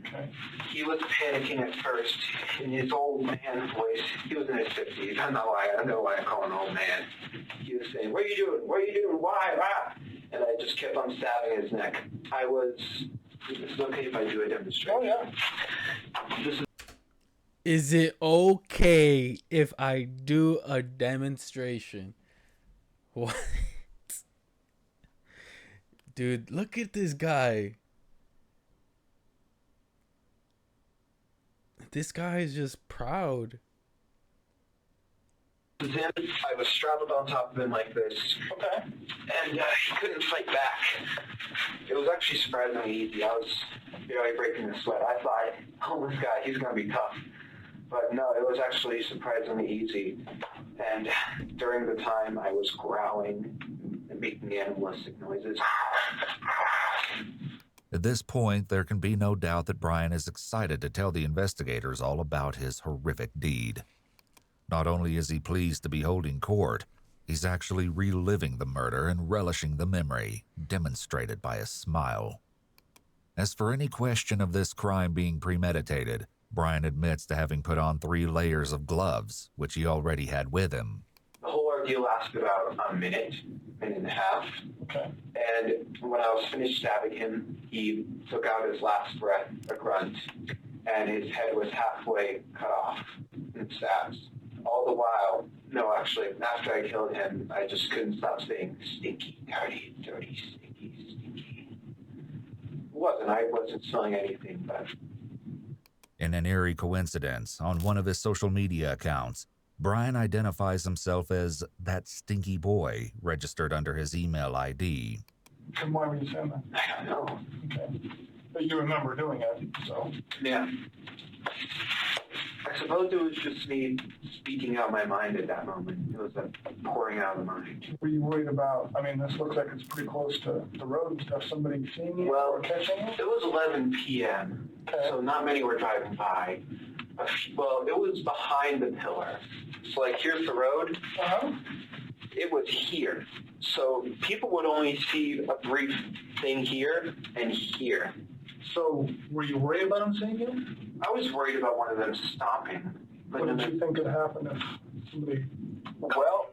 Okay. He was panicking at first in his old man voice. He was in his 50s. I know why I call him old man. He was saying, "What are you doing? What are you doing? Why? Ah!" And I just kept on stabbing his neck. Is it okay if I do a demonstration? Oh, yeah. Is it okay if I do a demonstration? What? Dude, look at this guy. This guy is just proud. Then I was straddled on top of him like this. Okay. And he couldn't fight back. It was actually surprisingly easy. I was barely breaking a sweat. I thought, oh, this guy, he's going to be tough. But no, it was actually surprisingly easy. And during the time, I was growling and making animalistic noises. At this point, there can be no doubt that Brian is excited to tell the investigators all about his horrific deed. Not only is he pleased to be holding court, he's actually reliving the murder and relishing the memory, demonstrated by a smile. As for any question of this crime being premeditated, Brian admits to having put on 3 layers of gloves, which he already had with him. The whole ordeal lasted about a minute and a half. Okay. And when I was finished stabbing him, he took out his last breath, a grunt, and his head was halfway cut off in stabs. All the while, no, actually, after I killed him, I just couldn't stop saying, stinky, dirty, dirty, stinky, stinky. I wasn't smelling anything, but... In an eerie coincidence, on one of his social media accounts, Brian identifies himself as that stinky boy registered under his email ID. And why were you saying that? I don't know. Okay. But you remember doing it, so... Yeah. I suppose it was just me speaking out my mind at that moment. It was a pouring out of the mind. Were you worried about, I mean, this looks like it's pretty close to the road and stuff. Somebody seeing you or catching you? It was 11 p.m., so not many were driving by. Well, it was behind the pillar. So, like, here's the road. It was here. So people would only see a brief thing here and here. So were you worried about them seeing you? I was worried about one of them stopping. What did you think could happen if somebody... Well,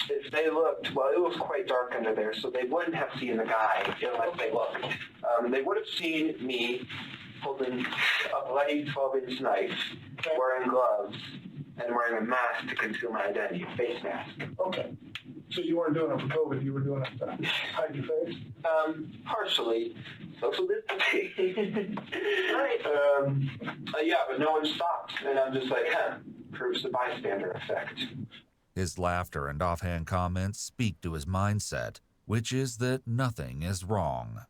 if they looked, well, it was quite dark under there, so they wouldn't have seen the guy unless they looked. They would have seen me holding a bloody 12-inch knife, wearing gloves, and wearing a mask to conceal my identity, a face mask. Okay. So you weren't doing it for COVID, you were doing it to hide your face? Partially. Social distancing. Yeah, but no one stopped, and I'm just like, proves the bystander effect. His laughter and offhand comments speak to his mindset, which is that nothing is wrong.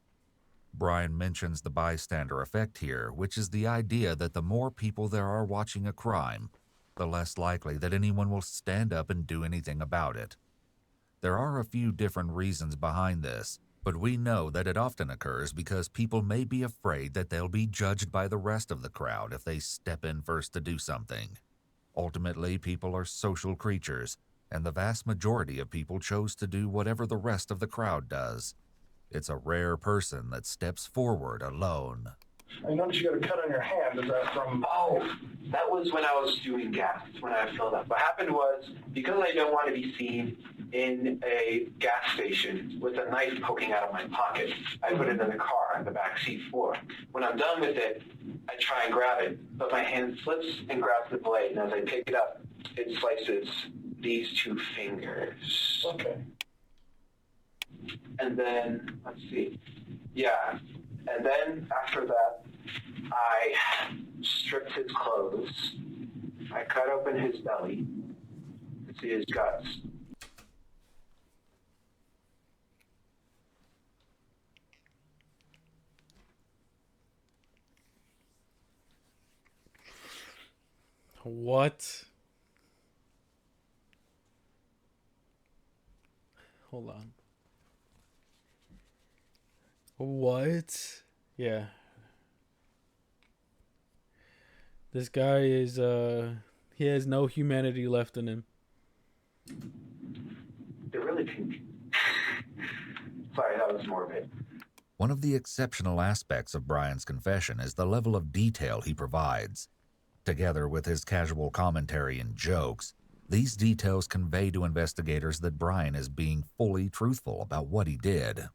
Brian mentions the bystander effect here, which is the idea that the more people there are watching a crime, the less likely that anyone will stand up and do anything about it. There are a few different reasons behind this, but we know that it often occurs because people may be afraid that they'll be judged by the rest of the crowd if they step in first to do something. Ultimately, people are social creatures, and the vast majority of people chose to do whatever the rest of the crowd does. It's a rare person that steps forward alone. I noticed you got a cut on your hand. Is that from... Oh, that was when I was doing gas, when I filled up. What happened was, because I don't want to be seen in a gas station with a knife poking out of my pocket, I put it in the car on the back seat floor. When I'm done with it, I try and grab it, but my hand slips and grabs the blade, and as I pick it up, it slices these 2 fingers. Okay. And then, let's see, yeah. And then, after that, I stripped his clothes. I cut open his belly to see his guts. What? Hold on. What? Yeah. This guy is he has no humanity left in him. It really can. Sorry, that was morbid. One of the exceptional aspects of Brian's confession is the level of detail he provides. Together with his casual commentary and jokes, these details convey to investigators that Brian is being fully truthful about what he did.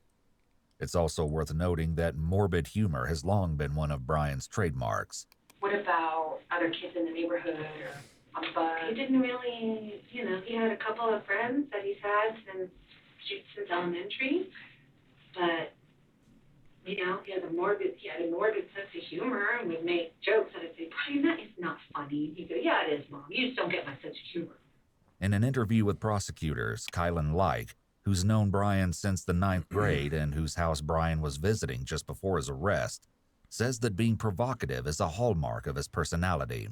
It's also worth noting that morbid humor has long been one of Brian's trademarks. What about other kids in the neighborhood or on the bus? He didn't really, he had a couple of friends that he's had since elementary, but he had a morbid sense of humor and would make jokes, and I'd say, Brian, that is not funny. He'd go, yeah, it is, Mom. You just don't get my sense of humor. In an interview with prosecutors, Lxght, who's known Brian since the 9th grade and whose house Brian was visiting just before his arrest, says that being provocative is a hallmark of his personality.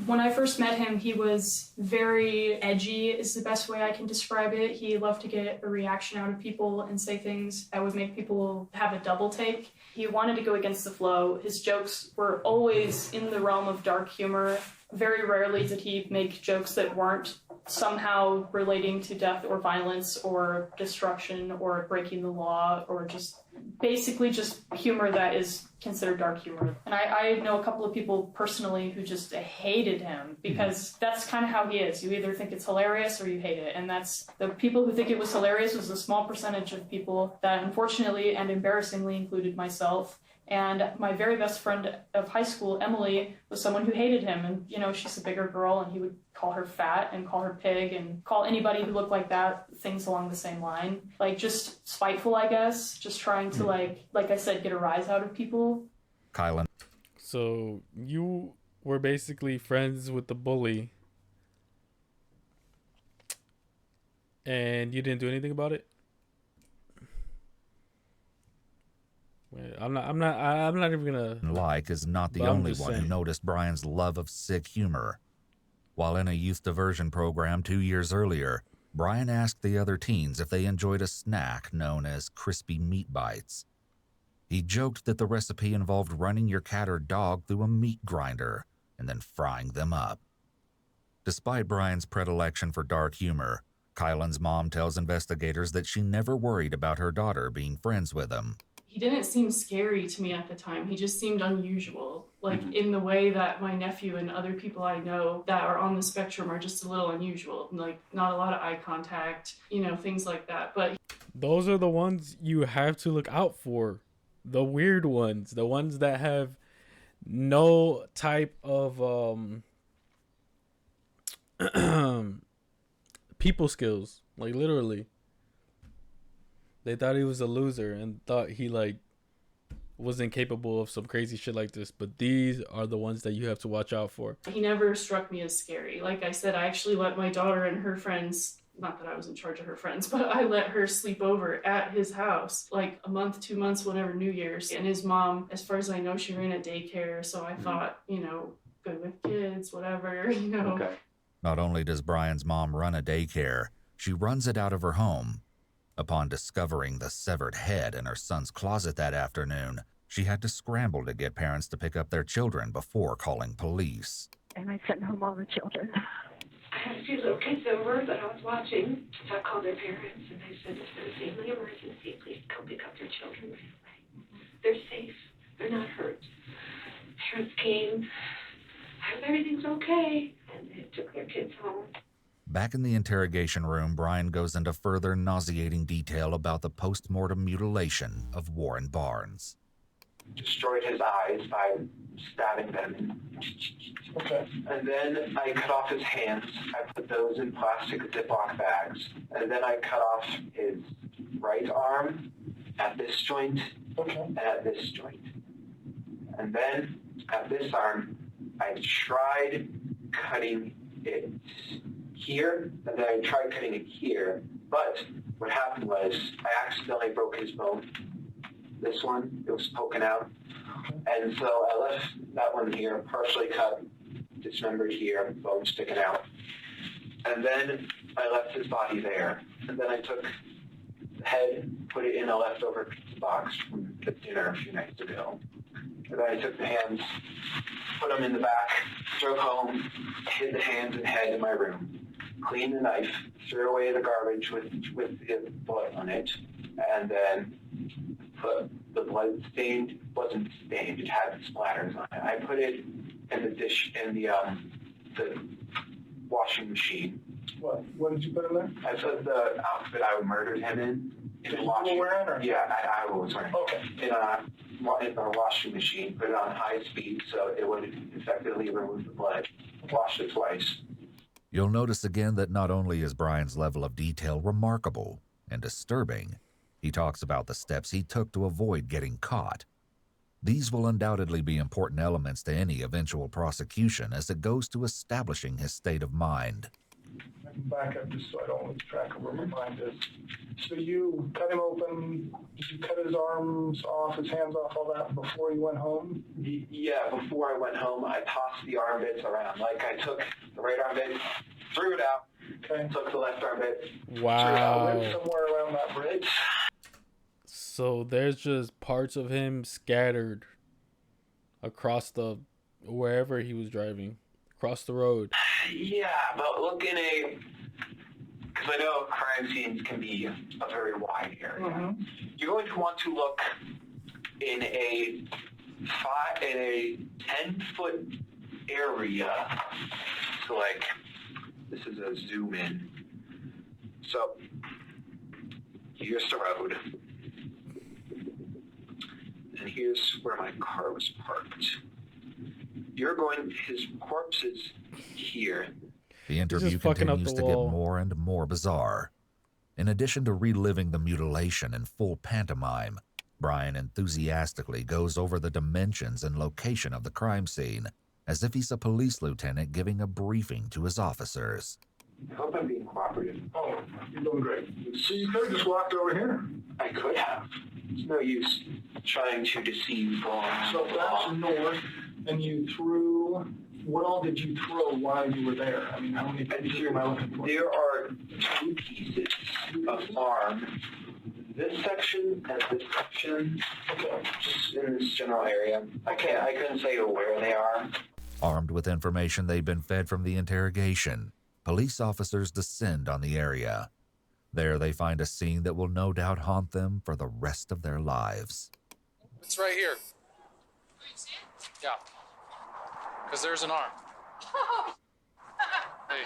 When I first met him, he was very edgy, is the best way I can describe it. He loved to get a reaction out of people and say things that would make people have a double take. He wanted to go against the flow. His jokes were always in the realm of dark humor. Very rarely did he make jokes that weren't somehow relating to death or violence or destruction or breaking the law or just basically just humor that is considered dark humor. And I know a couple of people personally who just hated him because that's kind of how he is. You either think it's hilarious or you hate it. And that's the people who think it was hilarious was a small percentage of people that unfortunately and embarrassingly included myself. And my very best friend of high school, Emily, was someone who hated him. And, she's a bigger girl, and he would call her fat and call her pig and call anybody who looked like that things along the same line. Like, just spiteful, I guess. Just trying to, like I said, get a rise out of people. Kylan. So you were basically friends with the bully, and you didn't do anything about it? I'm not even gonna. Lxght is not the only one who noticed Brian's love of sick humor. While in a youth diversion program 2 years earlier, Brian asked the other teens if they enjoyed a snack known as crispy meat bites. He joked that the recipe involved running your cat or dog through a meat grinder and then frying them up. Despite Brian's predilection for dark humor, Kylan's mom tells investigators that she never worried about her daughter being friends with him. He didn't seem scary to me at the time. He just seemed unusual, in the way that my nephew and other people I know that are on the spectrum are just a little unusual. Like, not a lot of eye contact, things like that. But those are the ones you have to look out for. The weird ones, the ones that have no type of people skills, like literally. They thought he was a loser and thought he wasn't capable of some crazy shit like this, but these are the ones that you have to watch out for. he never struck me as scary. Like I said, I actually let my daughter and her friends, not that I was in charge of her friends, but I let her sleep over at his house, like a month, 2 months, whenever New Year's. And his mom, as far as I know, she ran a daycare, so I thought, good with kids, whatever, Okay. Not only does Brian's mom run a daycare, she runs it out of her home. Upon discovering the severed head in her son's closet that afternoon, she had to scramble to get parents to pick up their children before calling police. And I sent home all the children. I had a few little kids over, but I was watching. So I called their parents, and they said, it's been a family emergency. Please come pick up your children right away. They're safe. They're not hurt. Parents came. I hope everything's okay. And they took their kids home. Back in the interrogation room, Brian goes into further nauseating detail about the post-mortem mutilation of Warren Barnes. Destroyed his eyes by stabbing them. Okay. And then I cut off his hands. I put those in plastic Ziploc bags. And then I cut off his right arm at this joint and at this joint. And then at this arm, I tried cutting it here, and then I tried cutting it here, but what happened was I accidentally broke his bone. This one, it was poking out, and so I left that one here partially cut, dismembered here, bone sticking out. And then I left his body there. And then I took the head, put it in a leftover pizza box from the dinner a few nights ago. And then I took the hands, put them in the back, drove home, hid the hands and head in my room, cleaned the knife, threw away the garbage with the blood on it, and then put the blood stained, wasn't stained, it had splatters on it. I put it in the dish, in the washing machine. What did you put in there? I put the outfit I murdered him in the washing. Wearing, or? Yeah, I was wearing. Okay. In a washing machine, put it on high speed so it would effectively remove the blood. Washed it twice. You'll notice again that not only is Brian's level of detail remarkable and disturbing, he talks about the steps he took to avoid getting caught. These will undoubtedly be important elements to any eventual prosecution as it goes to establishing his state of mind. I can back up just so I don't lose track of where my mind is. So you cut him open, did you cut his arms off, his hands off, all that before you went home? Yeah, before I went home, I tossed the arm bits around. Like, I took the right arm bit, threw it out, took the left arm bit, Wow. Threw it out somewhere around that bridge. So there's just parts of him scattered across wherever he was driving, across the road. Yeah, but look in because I know crime scenes can be a very wide area. Mm-hmm. You're going to want to look in a 10-foot area. So, like, this is a zoom in. So, here's the road. And here's where my car was parked. His corpse is here. The interview continues to get more and more bizarre. In addition to reliving the mutilation in full pantomime, Brian enthusiastically goes over the dimensions and location of the crime scene, as if he's a police lieutenant giving a briefing to his officers. I hope I'm being cooperative. Oh, you're doing great. So you could have just walked over here. I could have. There's no use trying to deceive. So that's north, and you threw. What all did you throw while you were there? I mean, how many pieces am I looking for? There are 2 pieces of arm. This section and this section. Okay. Just in this general area. I couldn't say where they are. Armed with information they've been fed from the interrogation, police officers descend on the area. There they find a scene that will no doubt haunt them for the rest of their lives. It's right here. Yeah. Because there's an arm. Hey.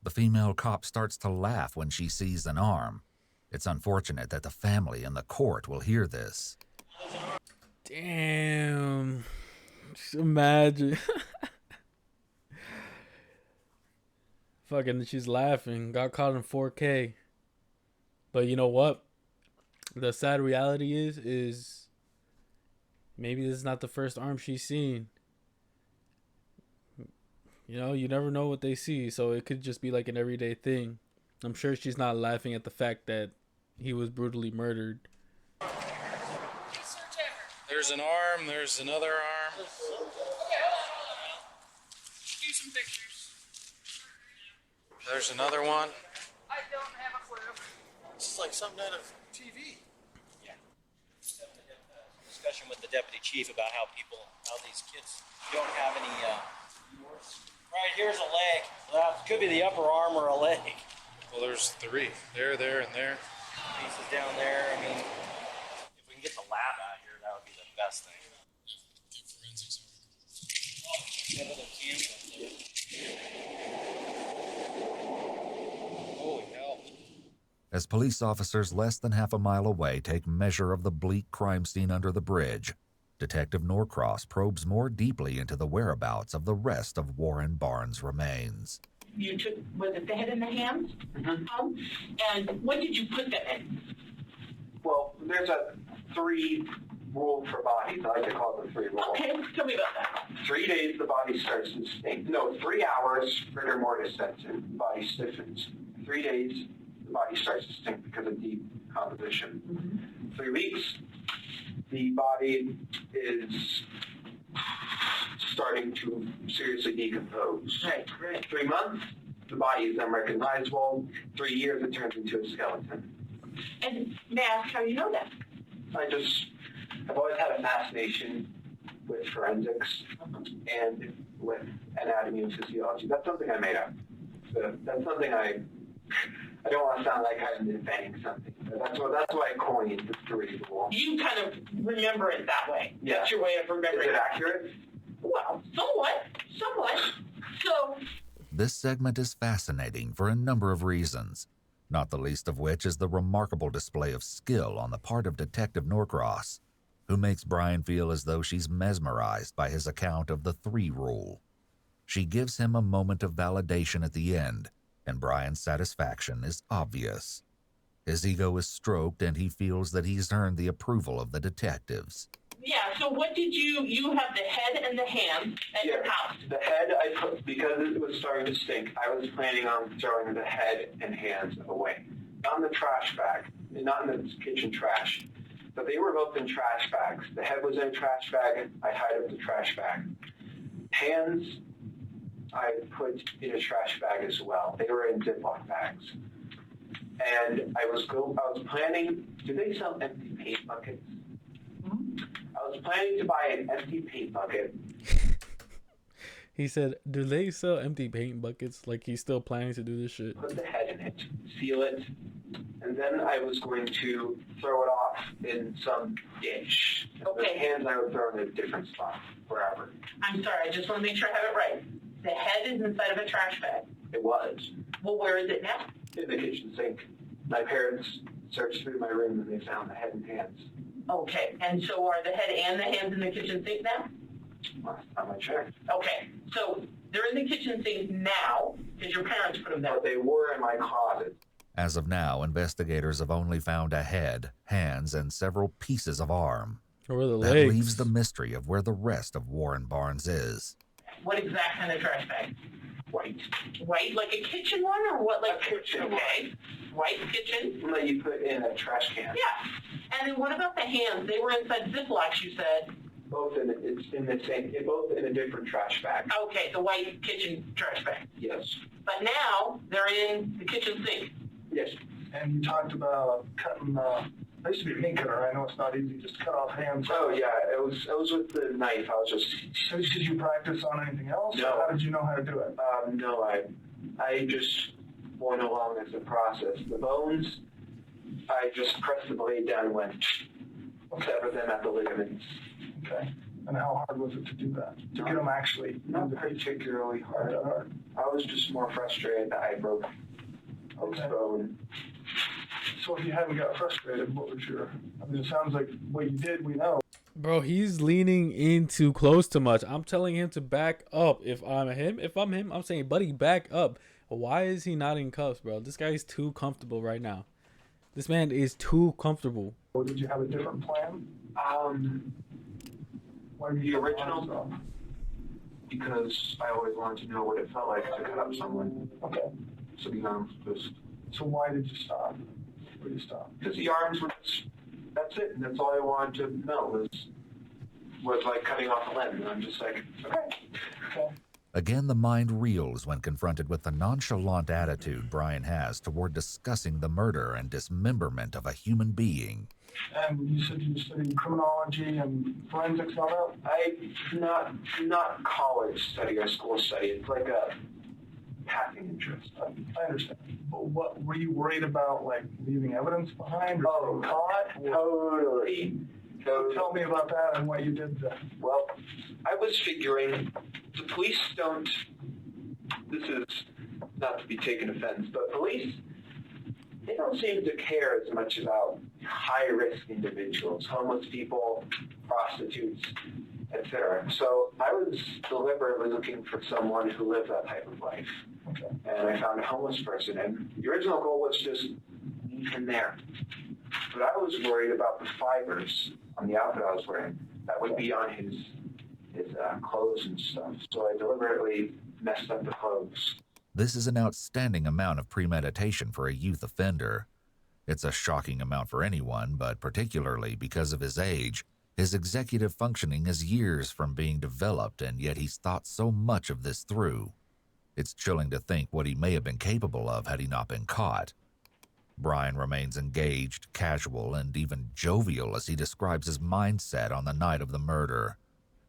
The female cop starts to laugh when she sees an arm. It's unfortunate that the family and the court will hear this. Damn. Just imagine. Fucking, she's laughing. Got caught in 4K. But you know what? The sad reality is maybe this is not the first arm she's seen. You know, you never know what they see, so it could just be like an everyday thing. I'm sure she's not laughing at the fact that he was brutally murdered. There's an arm, there's another arm. Do some pictures. There's another one. I don't have a clue. This is like something out of TV. Yeah. Discussion with the deputy chief about how these kids don't have any. Right, here's a leg. That could be the upper arm or a leg. Well, there's 3. There, and there. Pieces down there. I mean, if we can get the lab out here, that would be the best thing. Holy hell. As police officers less than half a mile away take measure of the bleak crime scene under the bridge, Detective Norcross probes more deeply into the whereabouts of the rest of Warren Barnes' remains. You took, was it the head and the hands? Mm-hmm. And what did you put that in? Well, there's a 3 rule for bodies. I like to call it the 3 rule. Okay, tell me about that. 3 days, the body starts to stink. No, 3 hours, rigor mortis sets in, the body stiffens. 3 days, the body starts to stink because of decomposition. Mm-hmm. 3 weeks, the body is starting to seriously decompose. Right. 3 months, the body is unrecognizable. 3 years, it turns into a skeleton. And may I ask how you know that? I've always had a fascination with forensics and with anatomy and physiology. That's something I made up. So that's something I don't want to sound like I'm inventing something. But that's why I coined the three wall. You kind of remember it that way. Yeah. That's your way of remembering Is it accurate? Well, somewhat. So, This segment is fascinating for a number of reasons, not the least of which is the remarkable display of skill on the part of Detective Norcross, who makes Brian feel as though she's mesmerized by his account of the 3 rule. She gives him a moment of validation at the end, and Brian's satisfaction is obvious. His ego is stroked and he feels that he's earned the approval of the detectives. yeah, so what did you have the head and the hands at your house? The head I put, because it was starting to stink, I was planning on throwing the head and hands away. Not in the trash bag, not in the kitchen trash, but they were both in trash bags. The head was in a trash bag, I tied up the trash bag. Hands, I put in a trash bag as well. They were in Ziploc bags. And I was planning, do they sell empty paint buckets? I was planning to buy an empty paint bucket. He said, do they sell empty paint buckets? Like he's still planning to do this shit. Put the head in it, seal it, and then I was going to throw it off in some ditch. Okay. The hands I would throw in a different spot, wherever. I'm sorry, I just want to make sure I have it right. The head is inside of a trash bag. It was. Well, where is it now? In the kitchen sink. My parents searched through my room and they found the head and hands. Okay, and so are the head and the hands in the kitchen sink now? Last time I checked. Okay, so they're in the kitchen sink now because your parents put them there. But they were in my closet. As of now, investigators have only found a head, hands, and several pieces of arm. Or the That legs. leaves the mystery of where the rest of Warren Barnes is. What exact kind of trash bag? White. White, like a kitchen one, or what? Like a kitchen. Okay, white kitchen. That you put in a trash can. Yeah. And then what about the hands? They were inside Ziplocs, you said. Both in both in a different trash bag. Okay, the white kitchen trash bag. Yes. But now they're in the kitchen sink. Yes. And you talked about cutting, I used to be a meat cutter. I know it's not easy just to cut off hands. Oh yeah, it was with the knife. I was just. So did you practice on anything else? No. Or how did you know how to do it? No, I just went along as a process. The bones, I just pressed the blade down and went, sever them at the ligaments. Okay. And how hard was it to do that? To get them actually? Not particularly hard. I was just more frustrated that I broke this bone. So if you hadn't got frustrated, what was your... I mean, it sounds like what you did, we know. Bro, he's leaning in too close too much. I'm telling him to back up. If I'm him, I'm saying, buddy, back up. Why is he not in cuffs, bro? This guy's too comfortable right now. This man is too comfortable. Or did you have a different plan? Why did The original, because I always wanted to know what it felt like to cut up someone. Okay. So, you know, just... So why did you stop? Where did you stop? Because the arms were... That's it. And that's all I wanted to know was like cutting off a limb. And I'm just like, okay. Again, the mind reels when confronted with the nonchalant attitude Brian has toward discussing the murder and dismemberment of a human being. And you said you studied criminology and forensics and all that? Not college study or school study. It's like a passing interest. I understand. But what were you worried about, like leaving evidence behind or caught? Totally. So tell me about that and what you did then. Well, I was figuring the police don't, this is not to be taken offense, but police, they don't seem to care as much about high-risk individuals, homeless people, prostitutes, etc. So I was deliberately looking for someone who lived that type of life. Okay. And I found a homeless person, and the original goal was just leave him there. But I was worried about the fibers on the outfit I was wearing that would be on his clothes and stuff. So I deliberately messed up the clothes. This is an outstanding amount of premeditation for a youth offender. It's a shocking amount for anyone, but particularly because of his age, His executive functioning is years from being developed, and yet he's thought so much of this through. It's chilling to think what he may have been capable of had he not been caught. Brian remains engaged, casual, and even jovial as he describes his mindset on the night of the murder.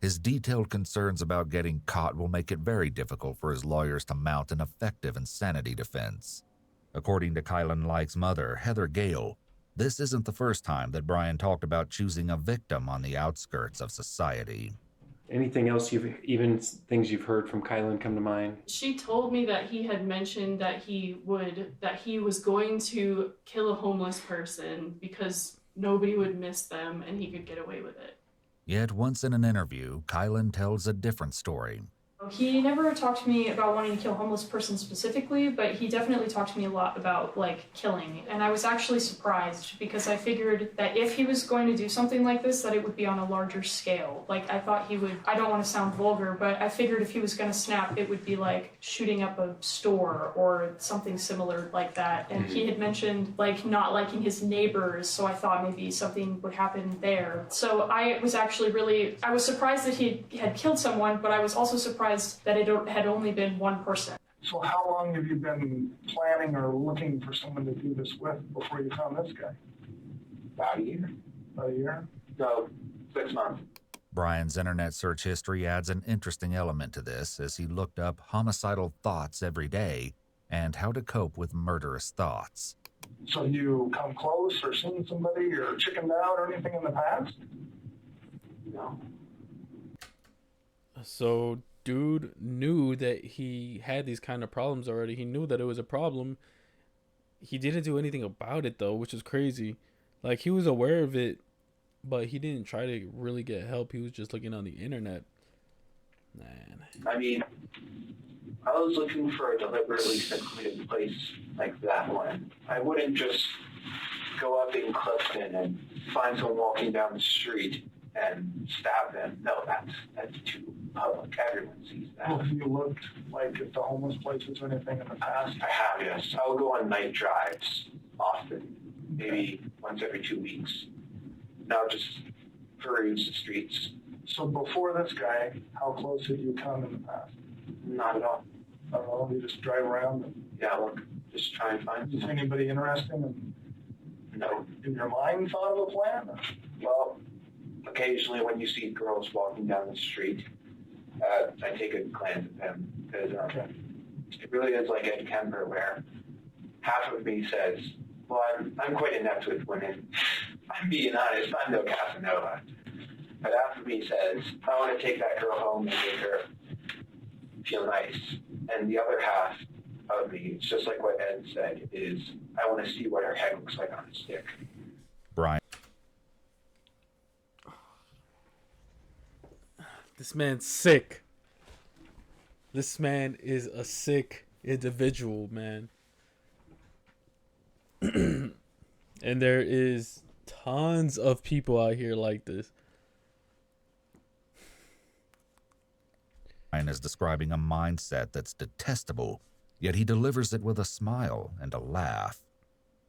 His detailed concerns about getting caught will make it very difficult for his lawyers to mount an effective insanity defense. According to Kylan Like's mother, Heather Gale, this isn't the first time that Brian talked about choosing a victim on the outskirts of society. Anything else things you've heard from Kylan come to mind? She told me that he had mentioned that he was going to kill a homeless person because nobody would miss them and he could get away with it. Yet once in an interview, Kylan tells a different story. He never talked to me about wanting to kill a homeless person specifically, but he definitely talked to me a lot about, killing. And I was actually surprised because I figured that if he was going to do something like this, that it would be on a larger scale. I thought he would, I don't want to sound vulgar, but I figured if he was going to snap, it would be like shooting up a store or something similar like that. And he had mentioned, not liking his neighbors, so I thought maybe something would happen there. So I was surprised that he had killed someone, but I was also surprised that it had only been one person. So how long have you been planning or looking for someone to do this with before you found this guy? About a year. About a year? No, 6 months. Brian's internet search history adds an interesting element to this as he looked up homicidal thoughts every day and how to cope with murderous thoughts. So you come close or seen somebody or chickened out or anything in the past? No. So dude knew that he had these kind of problems already. He knew that it was a problem. He didn't do anything about it though, which is crazy. He was aware of it, but he didn't try to really get help. He was just looking on the internet. Man. I mean, I was looking for a deliberately secluded place like that one. I wouldn't just go up in Clifton and find someone walking down the street and stab them. No, that's too public. Everyone sees that. Well, have you looked at the homeless places or anything in the past? I have, yes. I will go on night drives often, maybe once every 2 weeks. Now just peruse the streets. So before this guy, how close have you come in the past? Not at all. Not at all? You just drive around? Yeah, look, just try and find Is anybody interesting? No. In your mind thought of a plan? Well, occasionally when you see girls walking down the street, I take a glance at them because it really is like Ed Kemper where half of me says, well, I'm quite inept with women. I'm being honest, I'm no Casanova. But half of me says, I want to take that girl home and make her feel nice. And the other half of me, it's just like what Ed said, is I want to see what her head looks like on a stick. Brian. This man's sick. This man is a sick individual, man. And there is tons of people out here like this. Brian is describing a mindset that's detestable, yet he delivers it with a smile and a laugh.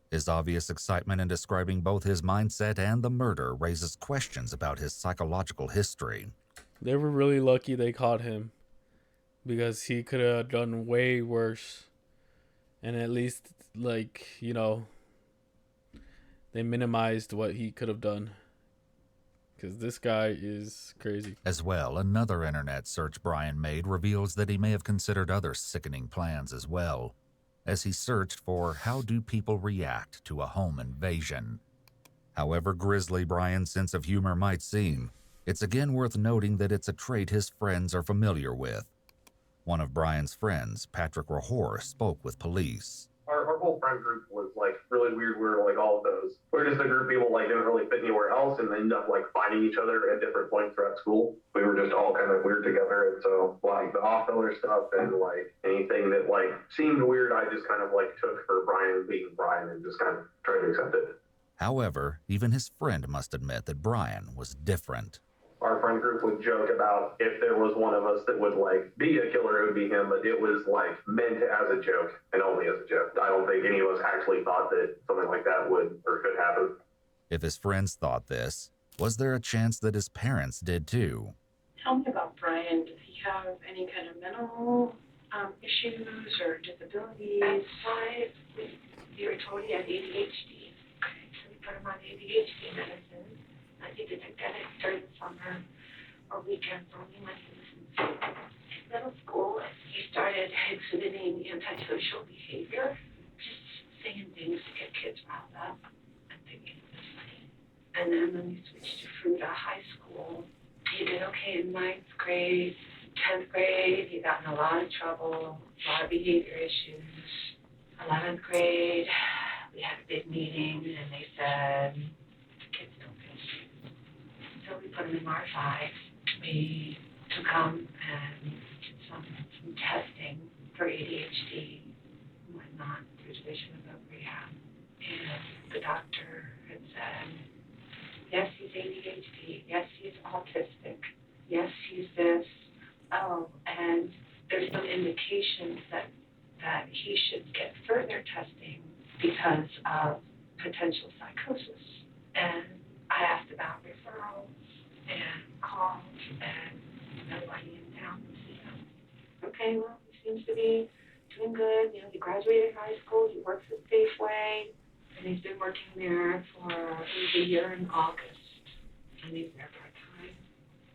His obvious excitement in describing both his mindset and the murder raises questions about his psychological history. They were really lucky they caught him because he could have done way worse. And at least, they minimized what he could have done. Because this guy is crazy. As well, another internet search Brian made reveals that he may have considered other sickening plans as well, as he searched for how do people react to a home invasion. However grisly Brian's sense of humor might seem, it's again worth noting that it's a trait his friends are familiar with. One of Brian's friends, Patrick Rahor, spoke with police. Our whole friend group was really weird. We were all of those. We're just a group of people didn't really fit anywhere else and ended up finding each other at different points throughout school. We were just all kind of weird together, and so the off-filler stuff and anything that seemed weird, I just kind of took for Brian being Brian and just kind of tried to accept it. However, even his friend must admit that Brian was different. Our friend group would joke about if there was one of us that would be a killer, it would be him, but it was meant as a joke and only as a joke. I don't think any of us actually thought that something like that would or could happen. If his friends thought this, Was there a chance that his parents did too? Tell me about Brian. Does he have any kind of mental issues or disabilities? That's why we were told he had ADHD. Okay, so we put him on ADHD medicine. I think they took that during the summer or weekends only when he was in middle school. He started exhibiting antisocial behavior, just saying things to get kids riled up and thinking it was funny. And then when we switched to Fruita High School, he did okay in 9th grade. 10th grade, he got in a lot of trouble, a lot of behavior issues. 11th grade, we had a big meeting and they said, kids don't feel safe. So we put him in R5. We took him and did some testing for ADHD and whatnot through Division of Rehab. And the doctor had said, yes, he's ADHD. Yes, he's autistic. Yes, he's this. Oh, and there's some indications that he should get further testing because of potential psychosis. And I asked about referrals and called, and nobody in town would see him. Okay, well, he seems to be doing good. You know, he graduated high school. He works at Safeway, and he's been working there for a year in August. And he's there part-time.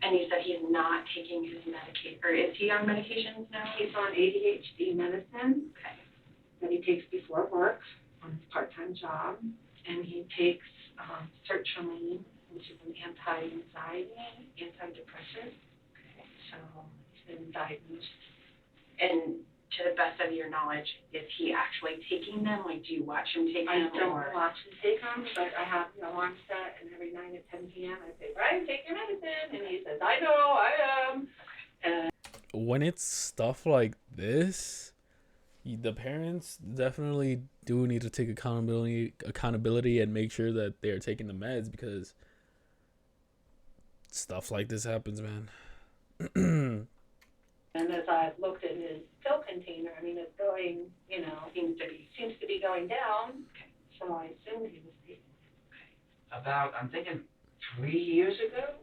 And you said he's not taking his medication, or is he on medications now? He's on ADHD medicine. Okay. That he takes before work on his part-time job. And he takes sertraline, which is an anti-anxiety, antidepressant. Okay. So he's been diagnosed. And to the best of your knowledge, is he actually taking them? Like, do you watch him take I them? don't or? watch him take them, but I have the alarm set, and every night at 10 p.m. I say, Brian, take your medicine. And he says, I know, I am. And When it's stuff like this, the parents definitely do need to take accountability and make sure that they're taking the meds, because stuff like this happens, man. And as I've looked at his pill container, I mean, it's going, you know, seems to be going down. Okay. So I assumed he was taking it. About, I'm thinking 3 years ago?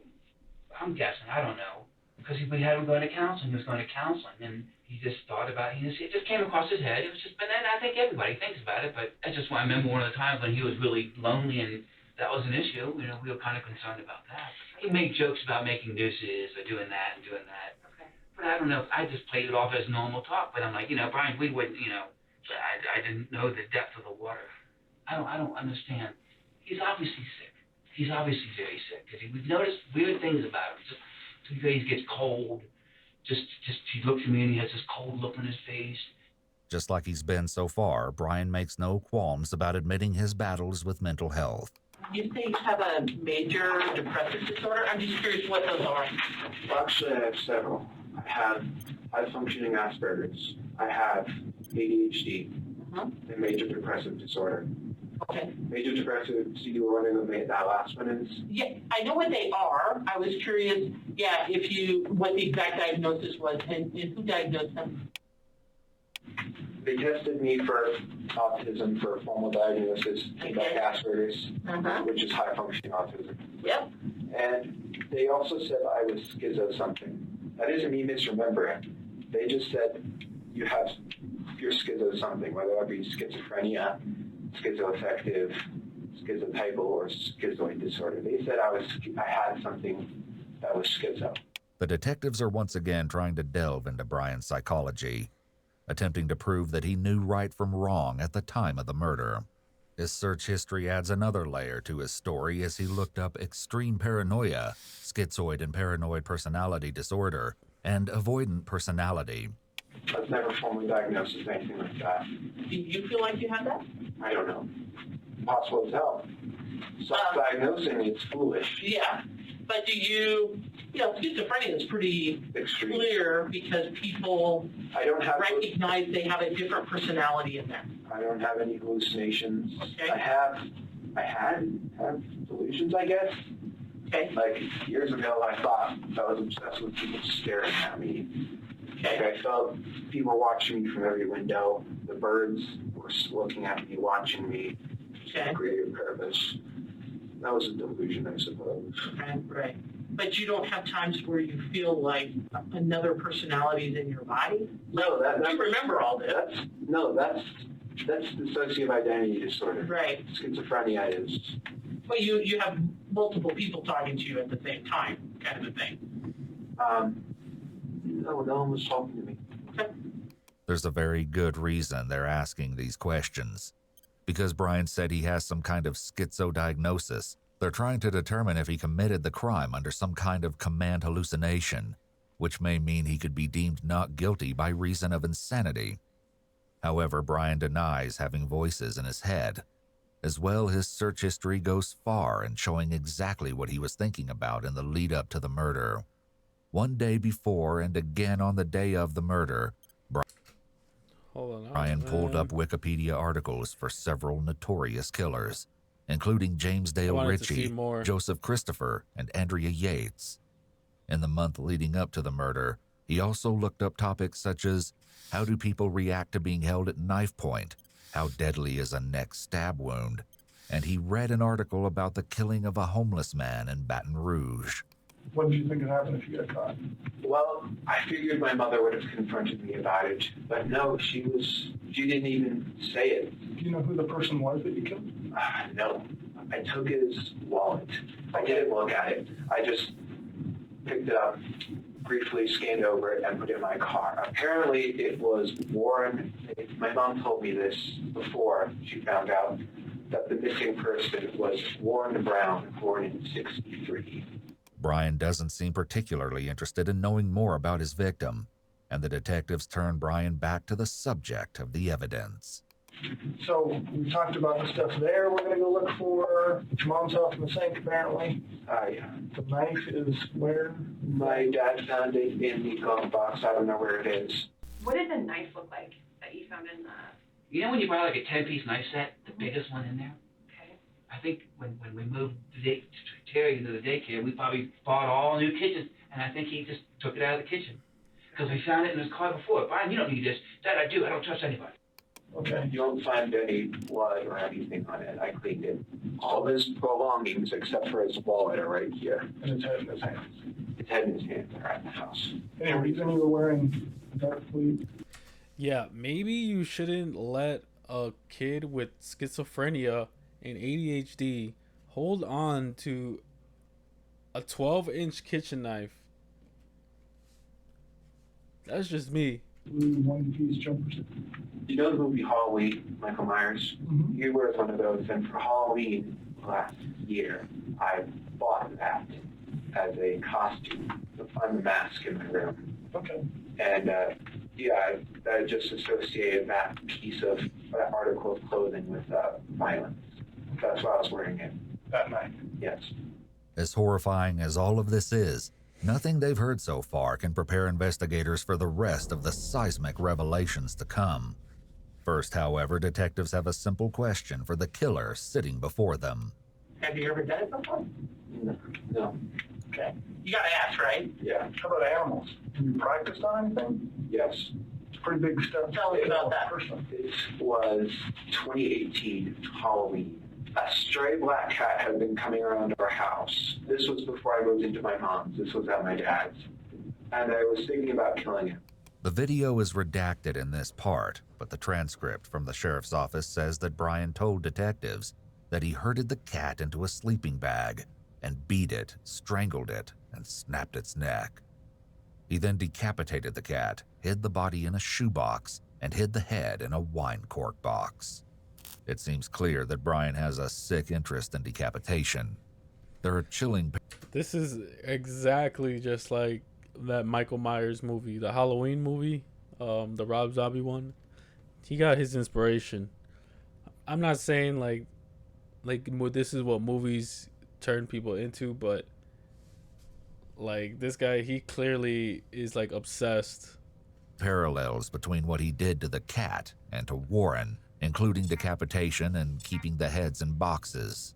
I'm guessing, I don't know. Because we had him going to counseling, he was going to counseling, and he just thought about it, it just came across his head. It was just, but then I think everybody thinks about it, but I remember one of the times when he was really lonely and that was an issue, you know, we were kind of concerned about that. He made jokes about making nooses or doing that and doing that. Okay. But I don't know, I just played it off as normal talk, but I'm like, you know, Brian, we wouldn't, you know, I didn't know the depth of the water. I don't understand. He's obviously sick. He's obviously very sick, because we've noticed weird things about him. Some days he gets cold, just he looks at me and he has this cold look on his face. Just like he's been so far, Brian makes no qualms about admitting his battles with mental health. You say you have a major depressive disorder? I'm just curious what those are. Actually, I have several. I have high-functioning Asperger's. I have ADHD and major depressive disorder. Okay. Major depressive, so you were wondering what that last one is? Yeah, I know what they are. I was curious, what the exact diagnosis was and who diagnosed them. They tested me for autism for a formal diagnosis, like Asperger's, which is high-functioning autism. Yep. And they also said I was schizo something. That isn't me misremembering. They just said you're schizo something, whether that be schizophrenia, schizoaffective, schizotypal, or schizoid disorder. They said I had something that was schizo. The detectives are once again trying to delve into Brian's psychology, attempting to prove that he knew right from wrong at the time of the murder. His search history adds another layer to his story as he looked up extreme paranoia, schizoid and paranoid personality disorder, and avoidant personality. I was never formally diagnosed with anything like that. Do you feel like you had that? I don't know. Possible as hell. Self-diagnosing is foolish. Yeah, but do you know, schizophrenia is pretty clear because people recognize they have a different personality in there. I don't have any hallucinations. Okay. I had delusions, I guess. Okay. Like years ago, I thought I was obsessed with people staring at me. Okay. Like I felt people watching me from every window. The birds were looking at me, watching me for a greater purpose. That was a delusion, I suppose. Right. But you don't have times where you feel like another personality is in your body? No, that's... You remember all this. That's dissociative identity disorder. Right. Schizophrenia is... Well, you have multiple people talking to you at the same time, kind of a thing. No one was talking to me. There's a very good reason they're asking these questions. Because Brian said he has some kind of schizodiagnosis, they're trying to determine if he committed the crime under some kind of command hallucination, which may mean he could be deemed not guilty by reason of insanity. However, Brian denies having voices in his head. As well, his search history goes far in showing exactly what he was thinking about in the lead up to the murder. One day before and again on the day of the murder, Brian pulled up Wikipedia articles for several notorious killers, including James Dale Ritchie, Joseph Christopher, and Andrea Yates. In the month leading up to the murder, he also looked up topics such as how do people react to being held at knife point, how deadly is a neck stab wound, and he read an article about the killing of a homeless man in Baton Rouge. What did you think would happen if you got caught? Well, I figured my mother would have confronted me about it, but no, she didn't even say it. Do you know who the person was that you killed? No. I took his wallet. I didn't look at it. I just picked it up, briefly scanned over it, and put it in my car. Apparently, it was Warren. My mom told me this before she found out that the missing person was Warren Brown, born in '63. Brian doesn't seem particularly interested in knowing more about his victim, and the detectives turn Brian back to the subject of the evidence. So we talked about the stuff there we're going to go look for. Your mom's house in the sink, apparently. Yeah. The knife is where? My dad found it in the glove box. I don't know where it is. What did the knife look like that you found in the... You know when you buy like a 10-piece knife set, the biggest one in there? Okay. I think when we moved Terry into the daycare, we probably bought all new kitchens, and I think he just took it out of the kitchen. Because we found it in his car before. Brian, you don't need this. Dad, I do. I don't trust anybody. Okay. You don't find any blood or anything on it. I cleaned it. All his belongings, except for his wallet, are right here. And his head in his hands. His head and his hands are at the house. Any reason you were wearing a dark sleeve? Yeah, maybe you shouldn't let a kid with schizophrenia and ADHD hold on to a 12-inch kitchen knife. That's just me. Blue one-piece jumpers. You know the movie Halloween, Michael Myers? Mm-hmm. He wears one of those, and for Halloween last year, I bought that as a costume to find the mask in my room. Okay. And I just associated that piece of that article of clothing with violence. That's why I was wearing it that night. Yes. As horrifying as all of this is, nothing they've heard so far can prepare investigators for the rest of the seismic revelations to come. First, however, detectives have a simple question for the killer sitting before them. Have you ever done it before? No. Okay. You gotta ask, right? Yeah. How about animals? Have you practiced on anything? Yes. It's pretty big stuff. Tell us about that. This was 2018 Halloween. A stray black cat had been coming around our house. This was before I moved into my mom's. This was at my dad's. And I was thinking about killing it. The video is redacted in this part, but the transcript from the sheriff's office says that Brian told detectives that he herded the cat into a sleeping bag and beat it, strangled it, and snapped its neck. He then decapitated the cat, hid the body in a shoebox, and hid the head in a wine cork box. It seems clear that Brian has a sick interest in decapitation. There are chilling... This is exactly just like that Michael Myers movie, the Halloween movie, the Rob Zombie one. He got his inspiration. I'm not saying like this is what movies turn people into, but like this guy, he clearly is like obsessed. Parallels between what he did to the cat and to Warren, including decapitation and keeping the heads in boxes.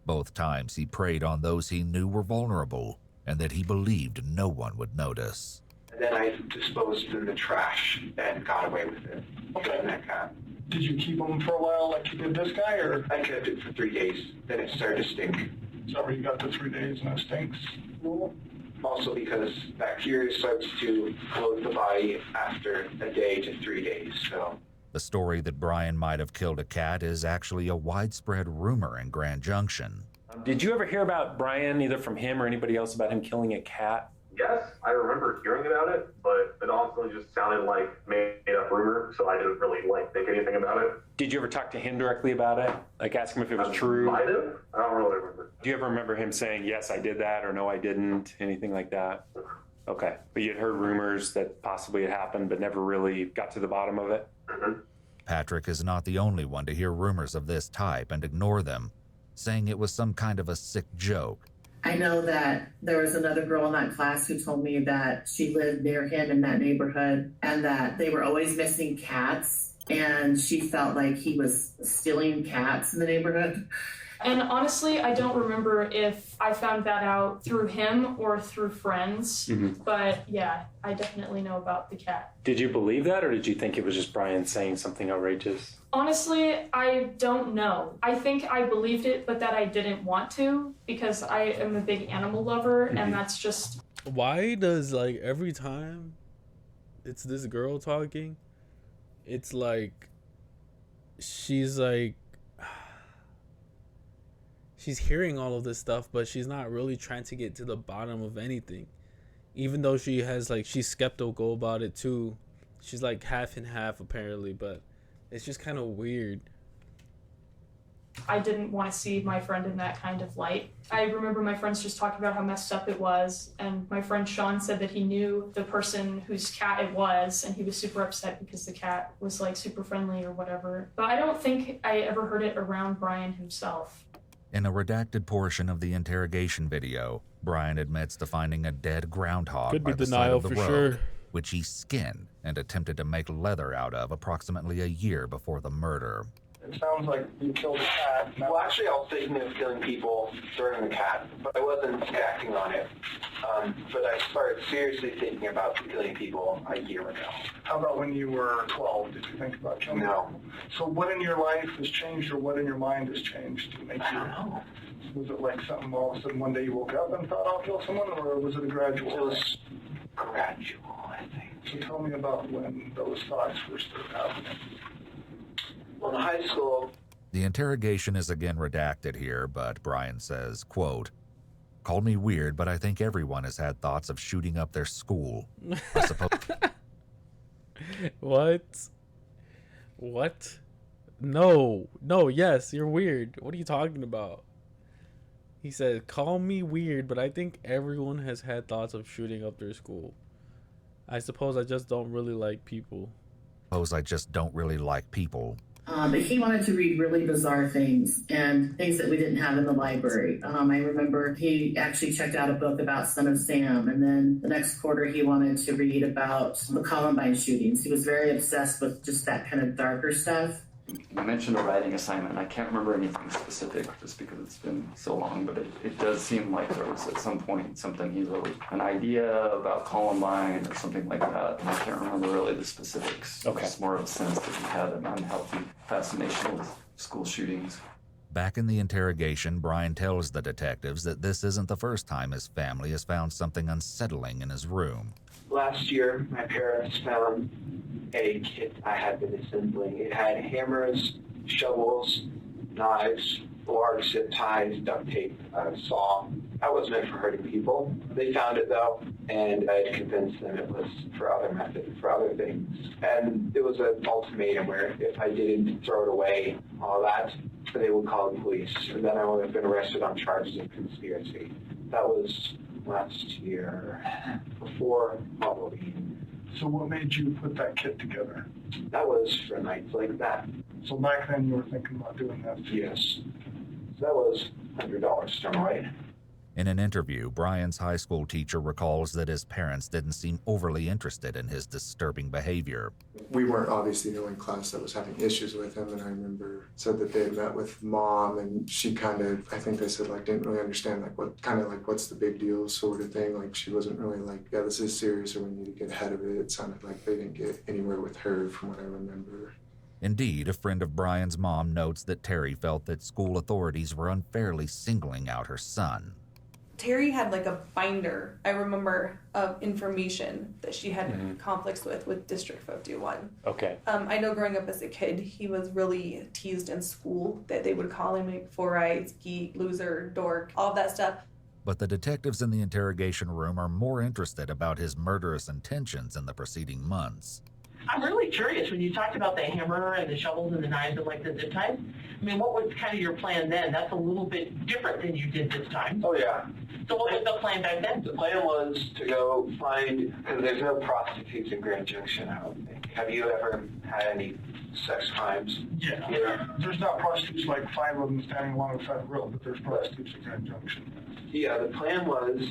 Both times he preyed on those he knew were vulnerable and that he believed no one would notice. And then I disposed it in the trash and got away with it. Okay. That cat. Did you keep him for a while like you did this guy, or? I kept it for 3 days. Then it started to stink. Is that where you got the 3 days and it stinks? Also because bacteria starts to coat the body after a day to 3 days, so. The story that Brian might have killed a cat is actually a widespread rumor in Grand Junction. Did you ever hear about Brian, either from him or anybody else, about him killing a cat? Yes, I remember hearing about it, but it also just sounded like made-up rumor, so I didn't really think anything about it. Did you ever talk to him directly about it? Like ask him if it was true? Might have. I don't really remember. Do you ever remember him saying, yes, I did that, or no, I didn't, anything like that? Okay, but you'd heard rumors that possibly it happened, but never really got to the bottom of it? Mm-hmm. Patrick is not the only one to hear rumors of this type and ignore them, saying it was some kind of a sick joke. I know that there was another girl in that class who told me that she lived near him in that neighborhood and that they were always missing cats, and she felt like he was stealing cats in the neighborhood. And honestly, I don't remember if I found that out through him or through friends, but yeah, I definitely know about the cat. Did you believe that, or did you think it was just Brian saying something outrageous? Honestly, I don't know. I think I believed it, but that I didn't want to because I am a big animal lover, and that's just... Why does, like, every time it's this girl talking, it's like, she's like, she's hearing all of this stuff, but she's not really trying to get to the bottom of anything. Even though she has, like, she's skeptical about it too. She's like half and half apparently, but it's just kind of weird. I didn't want to see my friend in that kind of light. I remember my friends just talking about how messed up it was, and my friend Sean said that he knew the person whose cat it was, and he was super upset because the cat was like super friendly or whatever. But I don't think I ever heard it around Brian himself. In a redacted portion of the interrogation video, Brian admits to finding a dead groundhog Could be by the side denial of the for road, sure. which he skinned and attempted to make leather out of approximately a year before the murder. It sounds like you killed a cat. Well, actually, I was thinking of killing people during the cat, but I wasn't acting on it. But I started seriously thinking about killing people a year ago. How about when you were 12? Did you think about killing? No. So what in your life has changed, or what in your mind has changed to make you? I don't know. Was it like something all of a sudden one day you woke up and thought I'll kill someone, or was it a gradual? It was gradual, I think. So tell me about when those thoughts first started happening. Well, in high school. The interrogation is again redacted here, but Brian says, quote, "Called me weird, but I think everyone has had thoughts of shooting up their school. I suppose." What? No, yes, you're weird. What are you talking about? He said, call me weird, but I think everyone has had thoughts of shooting up their school. I suppose I just don't really like people. I just don't really like people. But he wanted to read really bizarre things and things that we didn't have in the library. I remember he actually checked out a book about Son of Sam, and then the next quarter he wanted to read about the Columbine shootings. He was very obsessed with just that kind of darker stuff. You mentioned a writing assignment. I can't remember anything specific just because it's been so long, but it does seem like there was at some point something he wrote, an idea about Columbine or something like that. And I can't remember really the specifics. Okay. It's more of a sense that he had an unhealthy fascination with school shootings. Back in the interrogation, Brian tells the detectives that this isn't the first time his family has found something unsettling in his room. Last year, my parents found a kit I had been assembling. It had hammers, shovels, knives, large zip ties, duct tape, saw. That was meant for hurting people. They found it though, and I had convinced them it was for other methods, for other things. And it was an ultimatum where if I didn't throw it away, all that, they would call the police. And then I would have been arrested on charges of conspiracy. That was last year, before Halloween. So what made you put that kit together? That was for nights like that. So back then you were thinking about doing that? Yes. So that was $100 to right. In an interview, Brian's high school teacher recalls that his parents didn't seem overly interested in his disturbing behavior. We weren't obviously the only class that was having issues with him, and I remember said that they had met with mom, and she kind of, I think they said, like, didn't really understand, like, what kind of, like, what's the big deal sort of thing. Like, she wasn't really like, yeah, this is serious, or we need to get ahead of it. It sounded like they didn't get anywhere with her from what I remember. Indeed, a friend of Brian's mom notes that Terry felt that school authorities were unfairly singling out her son. Terry had like a binder, I remember, of information that she had conflicts with District 51. Okay. I know growing up as a kid, he was really teased in school, that they would call him like four eyes, geek, loser, dork, all of that stuff. But the detectives in the interrogation room are more interested about his murderous intentions in the preceding months. I'm really curious, when you talked about the hammer and the shovels and the knives and like the zip ties, I mean, what was kind of your plan then? That's a little bit different than you did this time. Oh, yeah. So what was the plan back then? The plan was to go find, because there's no prostitutes in Grand Junction, I don't think. Have you ever had any sex crimes? Yeah. There's not prostitutes like 5 of them standing along the side of the road, but there's prostitutes at Grand Junction. Yeah, the plan was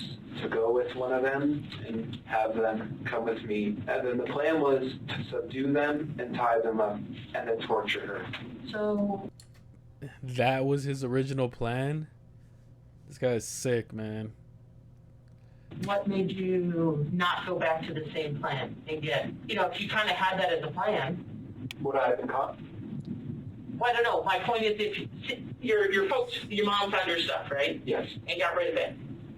to go with one of them and have them come with me. And then the plan was to subdue them and tie them up and then torture her. So that was his original plan? This guy's sick, man. what made you not go back to the same plan and get, if you kind of had that as a plan? Would I have been caught? Well, I don't know. My point is, if your folks, your mom found your stuff, right? Yes. And got rid of it.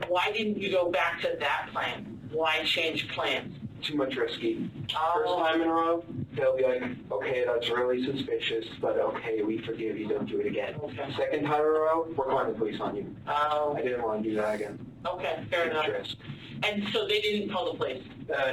Why didn't you go back to that plan? Why change plans? Too much risky. First time in a row, they'll be like, okay, that's really suspicious, but okay, we forgive you, don't do it again. Okay. Second time in a row, we're calling the police on you. I didn't want to do that again. Okay, fair enough. Risk. And so they didn't call the police?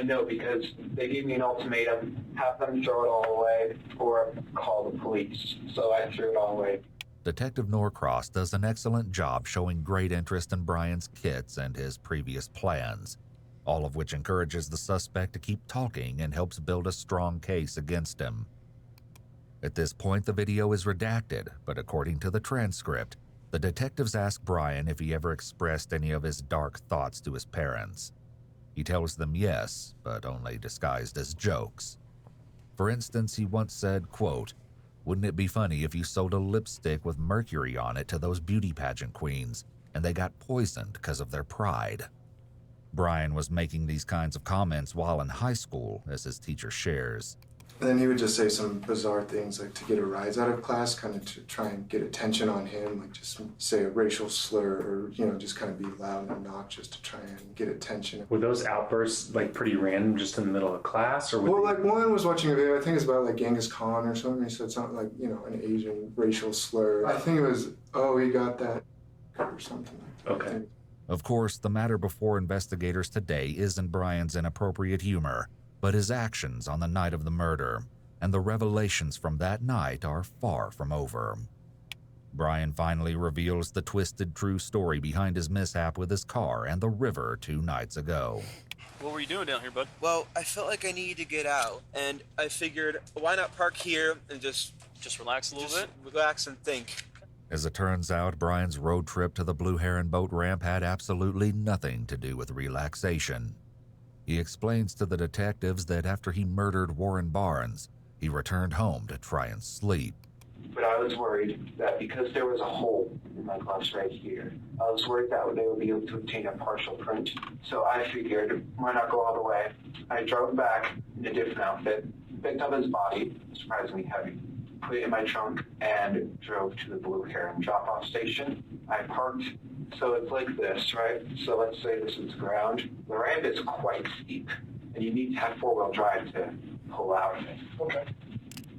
No, because they gave me an ultimatum, have them throw it all away or call the police. So I threw it all away. Detective Norcross does an excellent job showing great interest in Brian's kits and his previous plans, all of which encourages the suspect to keep talking and helps build a strong case against him. At this point, the video is redacted, but according to the transcript, the detectives ask Brian if he ever expressed any of his dark thoughts to his parents. He tells them yes, but only disguised as jokes. For instance, he once said, quote, "Wouldn't it be funny if you sold a lipstick with mercury on it to those beauty pageant queens, and they got poisoned because of their pride?" Brian was making these kinds of comments while in high school, as his teacher shares. And then he would just say some bizarre things, like to get a rise out of class, kind of to try and get attention on him, like just say a racial slur or, just kind of be loud and obnoxious to try and get attention. Were those outbursts like pretty random, just in the middle of class? Or well, like one was watching a video, I think it's about like Genghis Khan or something. He said something like, an Asian racial slur. I think it was, oh, he got that or something like that. Okay. Of course, the matter before investigators today isn't Brian's inappropriate humor, but his actions on the night of the murder, and the revelations from that night are far from over. Brian finally reveals the twisted true story behind his mishap with his car and the river 2 nights ago. What were you doing down here, bud? Well, I felt like I needed to get out, and I figured, why not park here and just relax a little bit? Relax and think. As it turns out, Brian's road trip to the Blue Heron boat ramp had absolutely nothing to do with relaxation. He explains to the detectives that after he murdered Warren Barnes, he returned home to try and sleep. But I was worried that because there was a hole in my gloves right here, I was worried that they would be able to obtain a partial print. So I figured, why not go all the way? I drove back in a different outfit, picked up his body, surprisingly heavy, put it in my trunk, and drove to the Blue Heron drop-off station. I parked, so it's like this, right? So let's say this is ground. The ramp is quite steep, and you need to have four-wheel drive to pull out of it. Okay.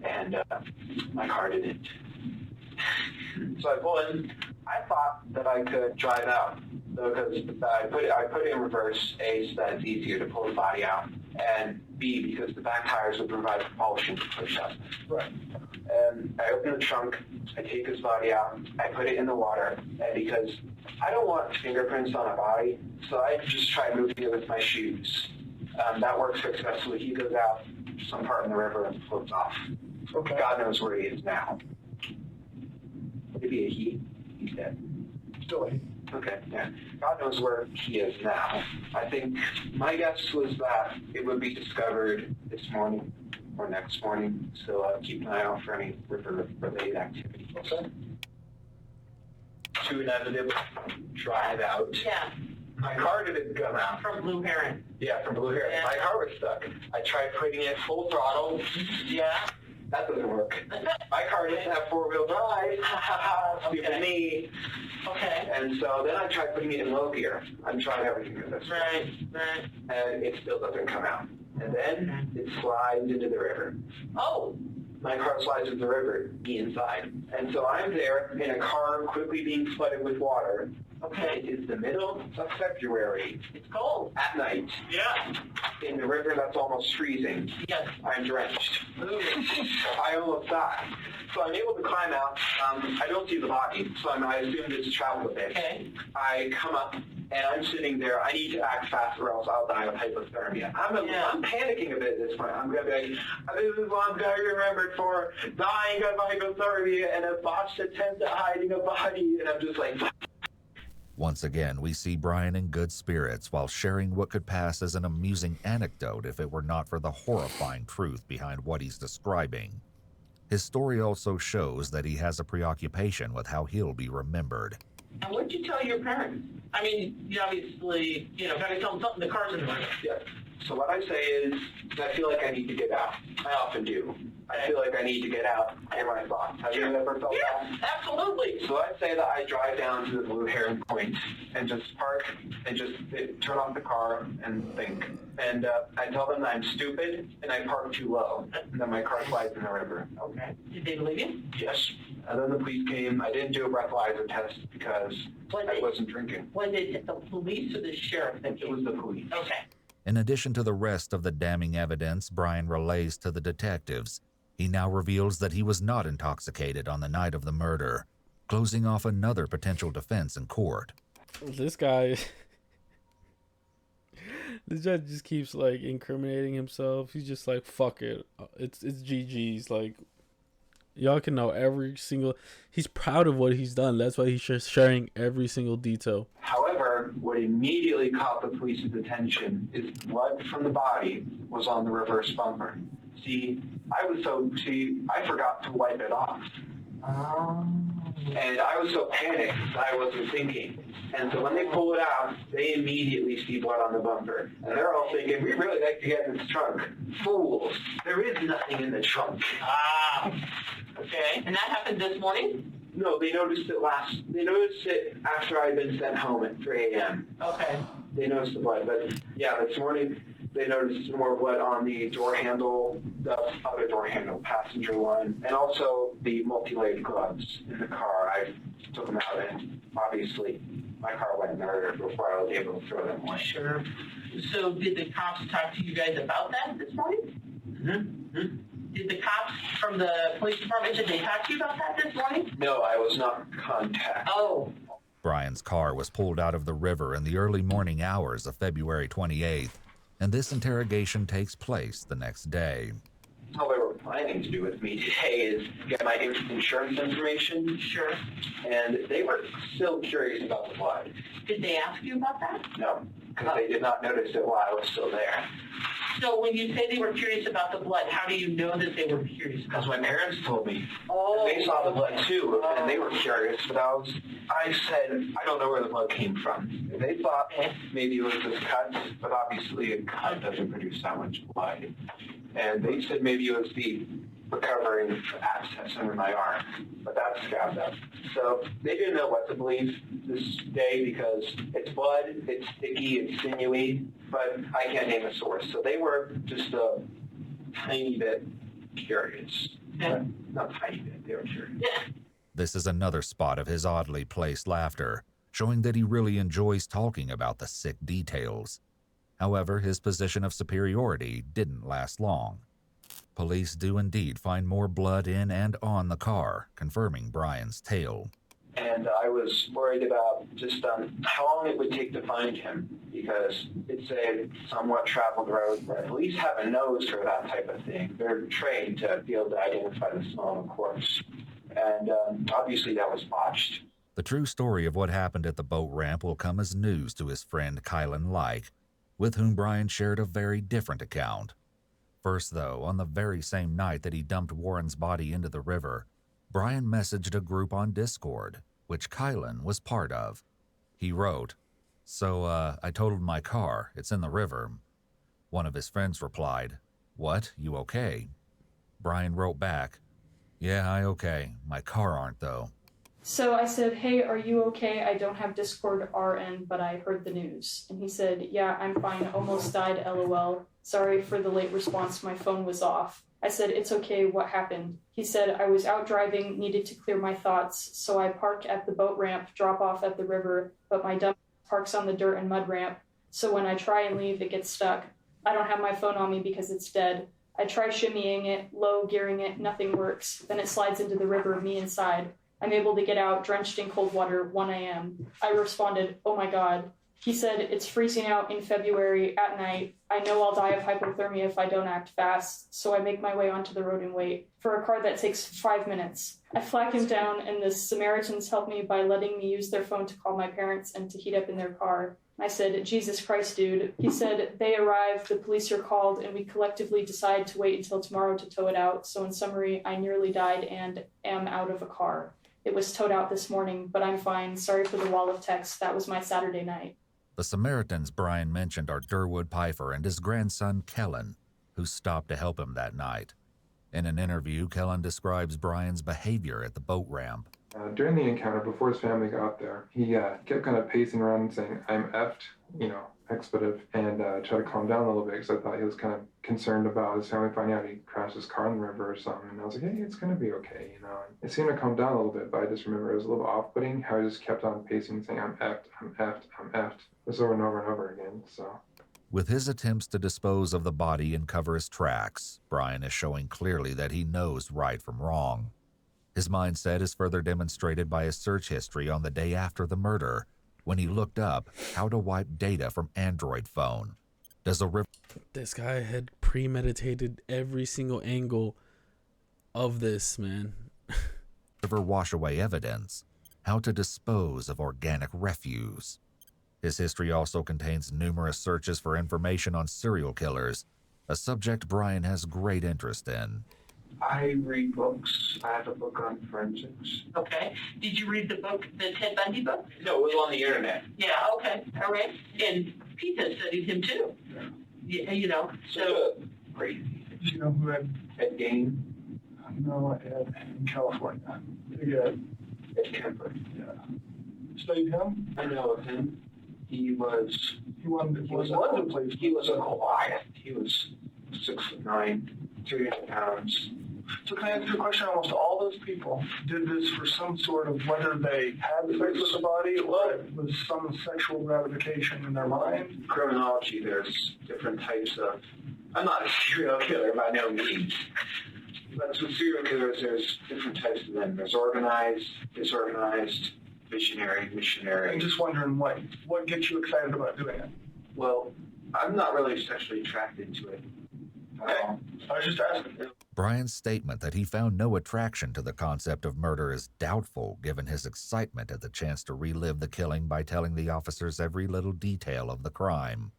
And my car didn't. So I pulled in. I thought that I could drive out because I put it in reverse, A, so that it's easier to pull the body out, and B, because the back tires would provide propulsion to push up. Right. And I open the trunk, I take his body out, I put it in the water, and because I don't want fingerprints on a body, so I just try moving it with my shoes. That works successfully. He goes out some part in the river and floats off. Okay. God knows where he is now. Maybe a he. He's dead. Still a he. Okay, yeah. God knows where he is now. I think my guess was that it would be discovered this morning or next morning, so keep an eye out for any river-related activity. Okay. To inevitably drive out. Yeah. My car didn't come out. From Blue Heron. Yeah, from Blue Heron. Yeah. My car was stuck. I tried putting it full throttle. Yeah. That doesn't work. My car doesn't have four-wheel drive. Stupid me. Okay. And so then I tried putting it in low gear. I'm trying everything with this. Right. And it still doesn't come out. And then it slides into the river. Oh. My car slides into the river, me inside. And so I'm there in a car quickly being flooded with water. Okay. It is the middle of February. It's cold. At night. Yeah. In the river that's almost freezing. Yes. I'm drenched. I almost died. So I'm able to climb out. I don't see the body, so I assume it's traveled a bit. Okay. I come up, and I'm sitting there. I need to act fast or else I'll die of hypothermia. I'm panicking a bit at this point. I'm going to be like, this is what I'm going to be remembered for, dying of hypothermia and a botched attempt at hiding a body. And I'm just like... Once again, we see Brian in good spirits while sharing what could pass as an amusing anecdote if it were not for the horrifying truth behind what he's describing. His story also shows that he has a preoccupation with how he'll be remembered. And what did you tell your parents? I mean, you obviously, got to tell them something. The car's in the river. Yeah. So what I say is, I feel like I need to get out. I often do. I feel like I need to get out in my thoughts. Have you ever felt that? Yeah, absolutely. So I'd say that I drive down to the Blue Heron Point and just park and just turn off the car and think. And I tell them that I'm stupid and I park too low and then my car slides in the river. Okay. Did they believe you? Yes. And then the police came. I didn't do a breathalyzer test because I wasn't drinking. Was it the police or the sheriff that came? It was the police. Okay. In addition to the rest of the damning evidence Brian relays to the detectives, he now reveals that he was not intoxicated on the night of the murder, closing off another potential defense in court. This guy, this judge just keeps like incriminating himself. He's just like, fuck it, it's GG's. Like, y'all can know every single. He's proud of what he's done. That's why he's just sharing every single detail. However, what immediately caught the police's attention is blood from the body was on the reverse bumper. I forgot to wipe it off. And I was so panicked that I wasn't thinking. And so when they pull it out, they immediately see blood on the bumper. And they're all thinking, we really like to get in this trunk. Fools. There is nothing in the trunk. Okay. And that happened this morning? No, they noticed it after I'd been sent home at 3 a.m. Okay. They noticed the blood. But yeah, this morning they noticed more blood on the door handle, the other door handle, passenger one, and also the multi-layered gloves in the car. I took them out, and obviously my car went in there before I was able to throw them away. Sure. So did the cops talk to you guys about that this morning? Mm-hmm. Did the cops from the police department, did they talk to you about that this morning? No, I was not contacted. Oh. Brian's car was pulled out of the river in the early morning hours of February 28th, and this interrogation takes place the next day. All they were planning to do with me today is get my insurance information. Sure. And they were still curious about the blood. Did they ask you about that? No, because they did not notice it while I was still there. So when you say they were curious about the blood, how do you know that they were curious? Because my parents told me. Oh. They saw the blood too, and they were curious, but I said, I don't know where the blood came from. And they thought maybe it was this cut, but obviously a cut doesn't produce that much blood. And they said maybe it was the recovering abscess under my arm, but that's scabbed up. So they didn't know what to believe this day because it's blood, it's sticky, it's sinewy, but I can't name a source. So they were just a tiny bit curious. Not tiny bit, they were curious. This is another spot of his oddly placed laughter, showing that he really enjoys talking about the sick details. However, his position of superiority didn't last long. Police do indeed find more blood in and on the car, confirming Brian's tale. And I was worried about just how long it would take to find him, because it's a somewhat traveled road. Police have a nose for that type of thing. They're trained to be able to identify the smell of a corpse. And obviously that was botched. The true story of what happened at the boat ramp will come as news to his friend Kylan Lxght, with whom Brian shared a very different account. First, though, on the very same night that he dumped Warren's body into the river, Brian messaged a group on Discord, which Kylan was part of. He wrote, "So, I totaled my car. It's in the river." One of his friends replied, "What? You okay?" Brian wrote back, "Yeah, I okay. My car aren't though." So I said, hey, are you okay? I don't have Discord RN, but I heard the news. And he said, yeah, I'm fine. Almost died, LOL. Sorry for the late response. My phone was off. I said, it's okay. What happened? He said, I was out driving, needed to clear my thoughts. So I park at the boat ramp, drop off at the river, but my dump parks on the dirt and mud ramp. So when I try and leave, it gets stuck. I don't have my phone on me because it's dead. I try shimmying it, low gearing it, nothing works. Then it slides into the river, me inside. I'm able to get out, drenched in cold water, 1 a.m. I responded, oh my God. He said, it's freezing out in February at night. I know I'll die of hypothermia if I don't act fast, so I make my way onto the road and wait for a car that takes 5 minutes. I flag him down, and the Samaritans help me by letting me use their phone to call my parents and to heat up in their car. I said, Jesus Christ, dude. He said, they arrived, the police are called, and we collectively decide to wait until tomorrow to tow it out. So in summary, I nearly died and am out of a car. It was towed out this morning, but I'm fine. Sorry for the wall of text. That was my Saturday night. The Samaritans Brian mentioned are Durwood Pfeiffer and his grandson Kellen, who stopped to help him that night. In an interview, Kellen describes Brian's behavior at the boat ramp. During the encounter, before his family got there, he kept kind of pacing around and saying, I'm effed, expletive, and try to calm down a little bit because I thought he was kind of concerned about his family finding out he crashed his car in the river or something. And I was like, hey, it's going to be okay, And it seemed to calm down a little bit, but I just remember it was a little off-putting how he just kept on pacing and saying, I'm effed, I'm effed, I'm effed. This over and over and over again, so. With his attempts to dispose of the body and cover his tracks, Brian is showing clearly that he knows right from wrong. His mindset is further demonstrated by his search history on the day after the murder, when he looked up how to wipe data from Android phone. Does a river... This guy had premeditated every single angle of this, man. river wash away evidence? How to dispose of organic refuse? His history also contains numerous searches for information on serial killers, a subject Brian has great interest in. I read books. I have a book on forensics. Okay. Did you read the book, the Ted Bundy book? No, it was on the internet. Yeah, okay. All right. And Pete has studied him too. Yeah, so. Crazy. Do you know who Ed Gein? No, Ed in California. Big Ed. Ed Kemper. Yeah. Studied him? I know of him. He was a Goliath. He was 6'9", 300 pounds. So can I ask you a question? Almost all those people did this for some sort of, whether they had sex with the body or it was some sexual gratification in their mind? Criminology, there's different types of... I'm not a serial killer by no means. But with serial killers, there's different types of them. There's organized, disorganized, visionary, missionary. I'm just wondering what gets you excited about doing it? Well, I'm not really sexually attracted to it. I was just asking. Brian's statement that he found no attraction to the concept of murder is doubtful, given his excitement at the chance to relive the killing by telling the officers every little detail of the crime.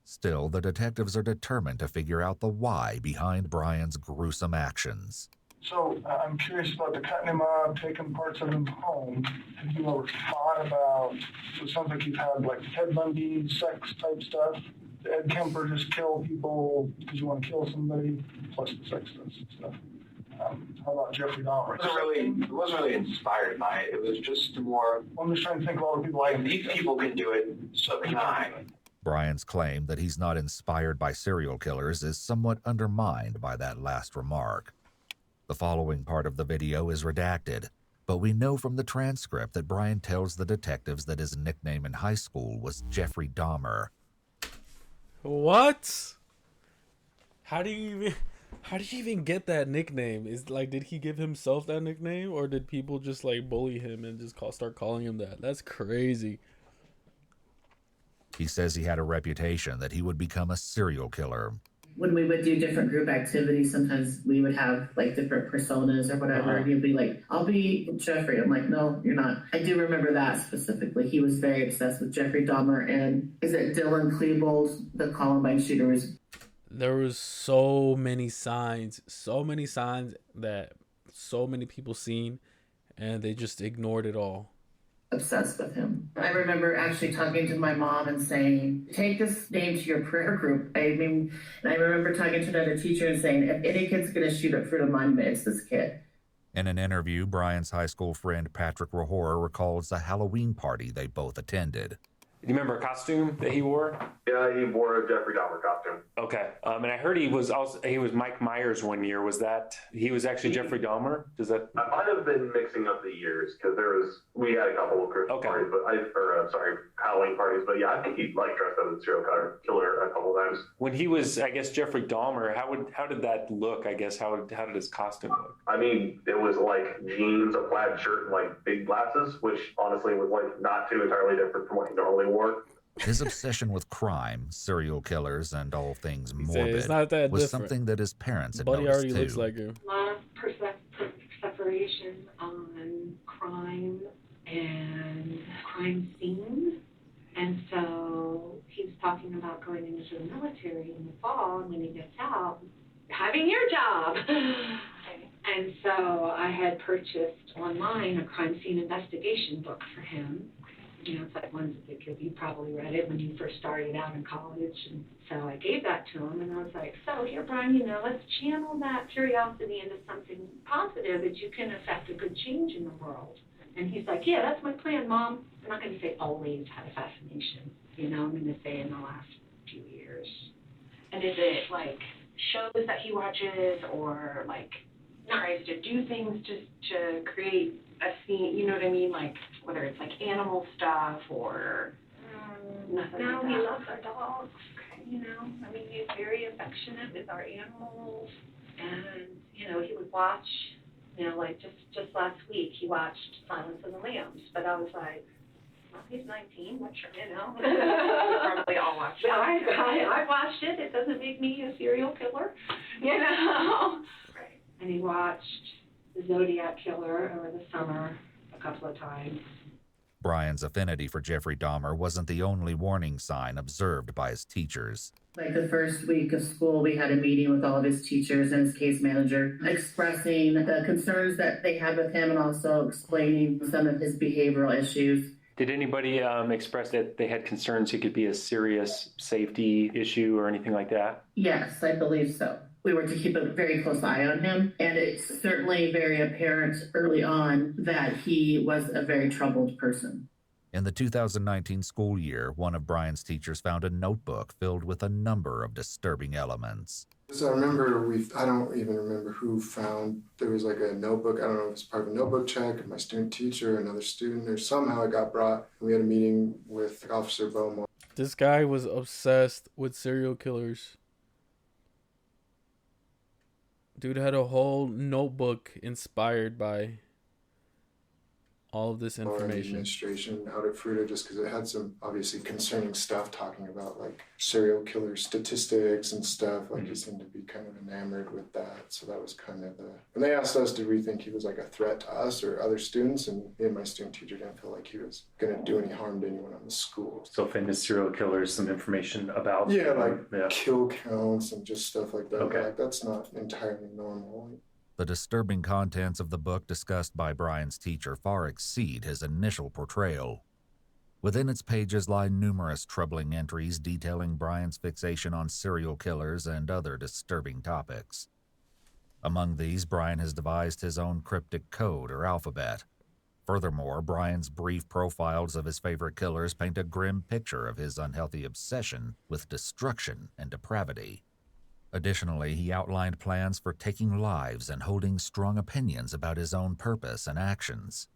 Still, the detectives are determined to figure out the why behind Brian's gruesome actions. So, I'm curious about the cutting him up, taking parts of him home. Have you ever thought about, so it sounds like you've had like Ted Bundy, sex type stuff. Ed Kemper just kill people because you want to kill somebody, plus the sex stuff. How about Jeffrey Dahmer? It wasn't really inspired by it. It was just more... I'm just trying to think of all the people like... These people can do it, so can I. Brian's claim that he's not inspired by serial killers is somewhat undermined by that last remark. The following part of the video is redacted, but we know from the transcript that Brian tells the detectives that his nickname in high school was Jeffrey Dahmer. What? How do you even get that nickname? Is like, did he give himself that nickname, or did people just like bully him and just start calling him that? That's crazy. He says he had a reputation that he would become a serial killer. When we would do different group activities, sometimes we would have like different personas or whatever. And he'd be like, I'll be Jeffrey. I'm like, no, you're not. I do remember that specifically. He was very obsessed with Jeffrey Dahmer. And is it Dylan Klebold, the Columbine shooter? Was... There was so many signs that so many people seen, and they just ignored it all. obsessed with him. I remember actually talking to my mom and saying, take this name to your prayer group. And I remember talking to another teacher and saying, if any kid's going to shoot at Fruit of Monument, it's this kid. In an interview, Brian's high school friend Patrick Rahora recalls a Halloween party they both attended. Do you remember a costume that he wore? Yeah, he wore a Jeffrey Dahmer costume. Okay. And I heard he was Mike Myers one year. Was that, he was actually Jeffrey Dahmer? Does that? I might have been mixing up the years because we had a couple of Christmas parties, Halloween parties. But yeah, I think he like dressed up as a serial killer a couple times. When he was, I guess, Jeffrey Dahmer, how did that look? I guess how did his costume look? I mean, it was like jeans, a plaid shirt, and like big glasses, which honestly was like not too entirely different from what he normally wore. His obsession with crime, serial killers, and all things morbid it's not that was different. Something that his parents had Buddy noticed already too. looks like him. A lot of perseveration on crime and crime scenes. And so he was talking about going into the military in the fall, and when he gets out, having your job. And so I had purchased online a crime scene investigation book for him. You know, it's like ones that you probably read it when you first started out in college. And so I gave that to him, and I was like, so here, Brian, let's channel that curiosity into something positive that you can affect a good change in the world. And he's like, yeah, that's my plan, Mom. I'm not going to say always had a fascination. I'm going to say in the last few years. And is it like shows that he watches, or like tries to do things just to create a scene, you know what I mean? Like, whether it's like animal stuff or nothing. No, like he loves our dogs. He's very affectionate with our animals. And, he would watch, like just last week, he watched Silence of the Lambs. But I was like, well, he's 19, what we probably all watched it. I watched it. It doesn't make me a serial killer, Right. And he watched The Zodiac Killer over the summer a couple of times. Brian's affinity for Jeffrey Dahmer wasn't the only warning sign observed by his teachers. Like the first week of school, we had a meeting with all of his teachers and his case manager, expressing the concerns that they had with him and also explaining some of his behavioral issues. Did anybody express that they had concerns he could be a serious safety issue or anything like that? Yes, I believe so. We were to keep a very close eye on him, and it's certainly very apparent early on that he was a very troubled person. In the 2019 school year, one of Brian's teachers found a notebook filled with a number of disturbing elements. So I remember I don't even remember who found, there was like a notebook, I don't know if it was part of a notebook check, my student teacher, another student, or somehow it got brought. We had a meeting with Officer Beaumont. This guy was obsessed with serial killers. Dude had a whole notebook inspired by all of this information. Administration out at Fruita, just because it had some obviously concerning stuff talking about like serial killer statistics and stuff. Like he seemed to be kind of enamored with that. So that was kind of when they asked us, did we think he was like a threat to us or other students? And me and my student teacher didn't feel like he was going to do any harm to anyone on the school. So famous serial killers, some information about kill counts and just stuff like that. Okay. Like that's not entirely normal. The disturbing contents of the book discussed by Brian's teacher far exceed his initial portrayal. Within its pages lie numerous troubling entries detailing Brian's fixation on serial killers and other disturbing topics. Among these, Brian has devised his own cryptic code or alphabet. Furthermore, Brian's brief profiles of his favorite killers paint a grim picture of his unhealthy obsession with destruction and depravity. Additionally, he outlined plans for taking lives and holding strong opinions about his own purpose and actions.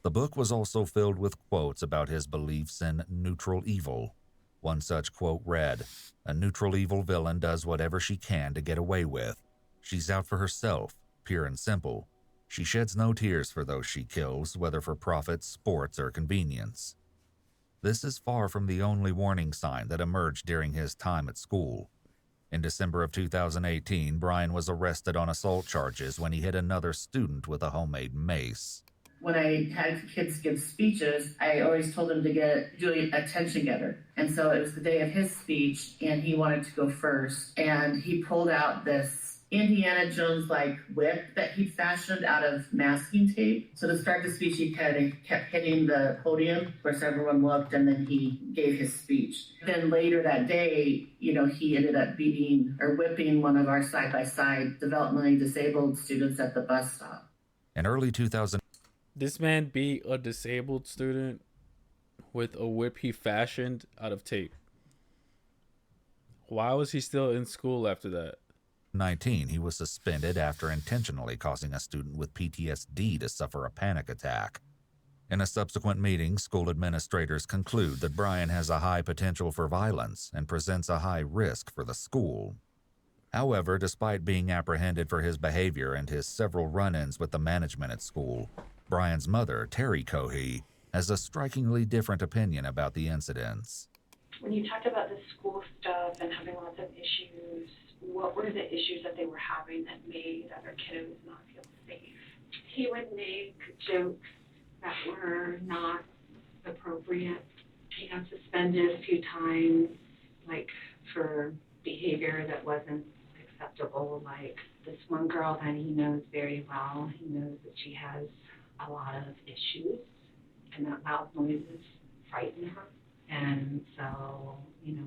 The book was also filled with quotes about his beliefs in neutral evil. One such quote read, "A neutral evil villain does whatever she can to get away with. She's out for herself, pure and simple. She sheds no tears for those she kills, whether for profit, sports, or convenience." This is far from the only warning sign that emerged during his time at school. In December of 2018, Brian was arrested on assault charges when he hit another student with a homemade mace. When I had kids give speeches, I always told them to do an attention getter. And so it was the day of his speech, and he wanted to go first. And he pulled out this Indiana Jones like whip that he fashioned out of masking tape. So to start the speech, he kept hitting the podium. Of course, everyone looked, and then he gave his speech. Then later that day, he ended up beating or whipping one of our side-by-side developmentally disabled students at the bus stop. In early 2000, This man beat a disabled student with a whip he fashioned out of tape. Why was he still in school after that? 19, he was suspended after intentionally causing a student with PTSD to suffer a panic attack. In a subsequent meeting, school administrators conclude that Brian has a high potential for violence and presents a high risk for the school. However, despite being apprehended for his behavior and his several run-ins with the management at school, Brian's mother, Terry Cohey, has a strikingly different opinion about the incidents. When you talked about the school stuff and having lots of issues, what were the issues that they were having that made other kiddos not feel safe? He would make jokes that were not appropriate. He got suspended a few times, like for behavior that wasn't acceptable. Like this one girl that he knows very well, he knows that she has a lot of issues and that loud noises frighten her. And so,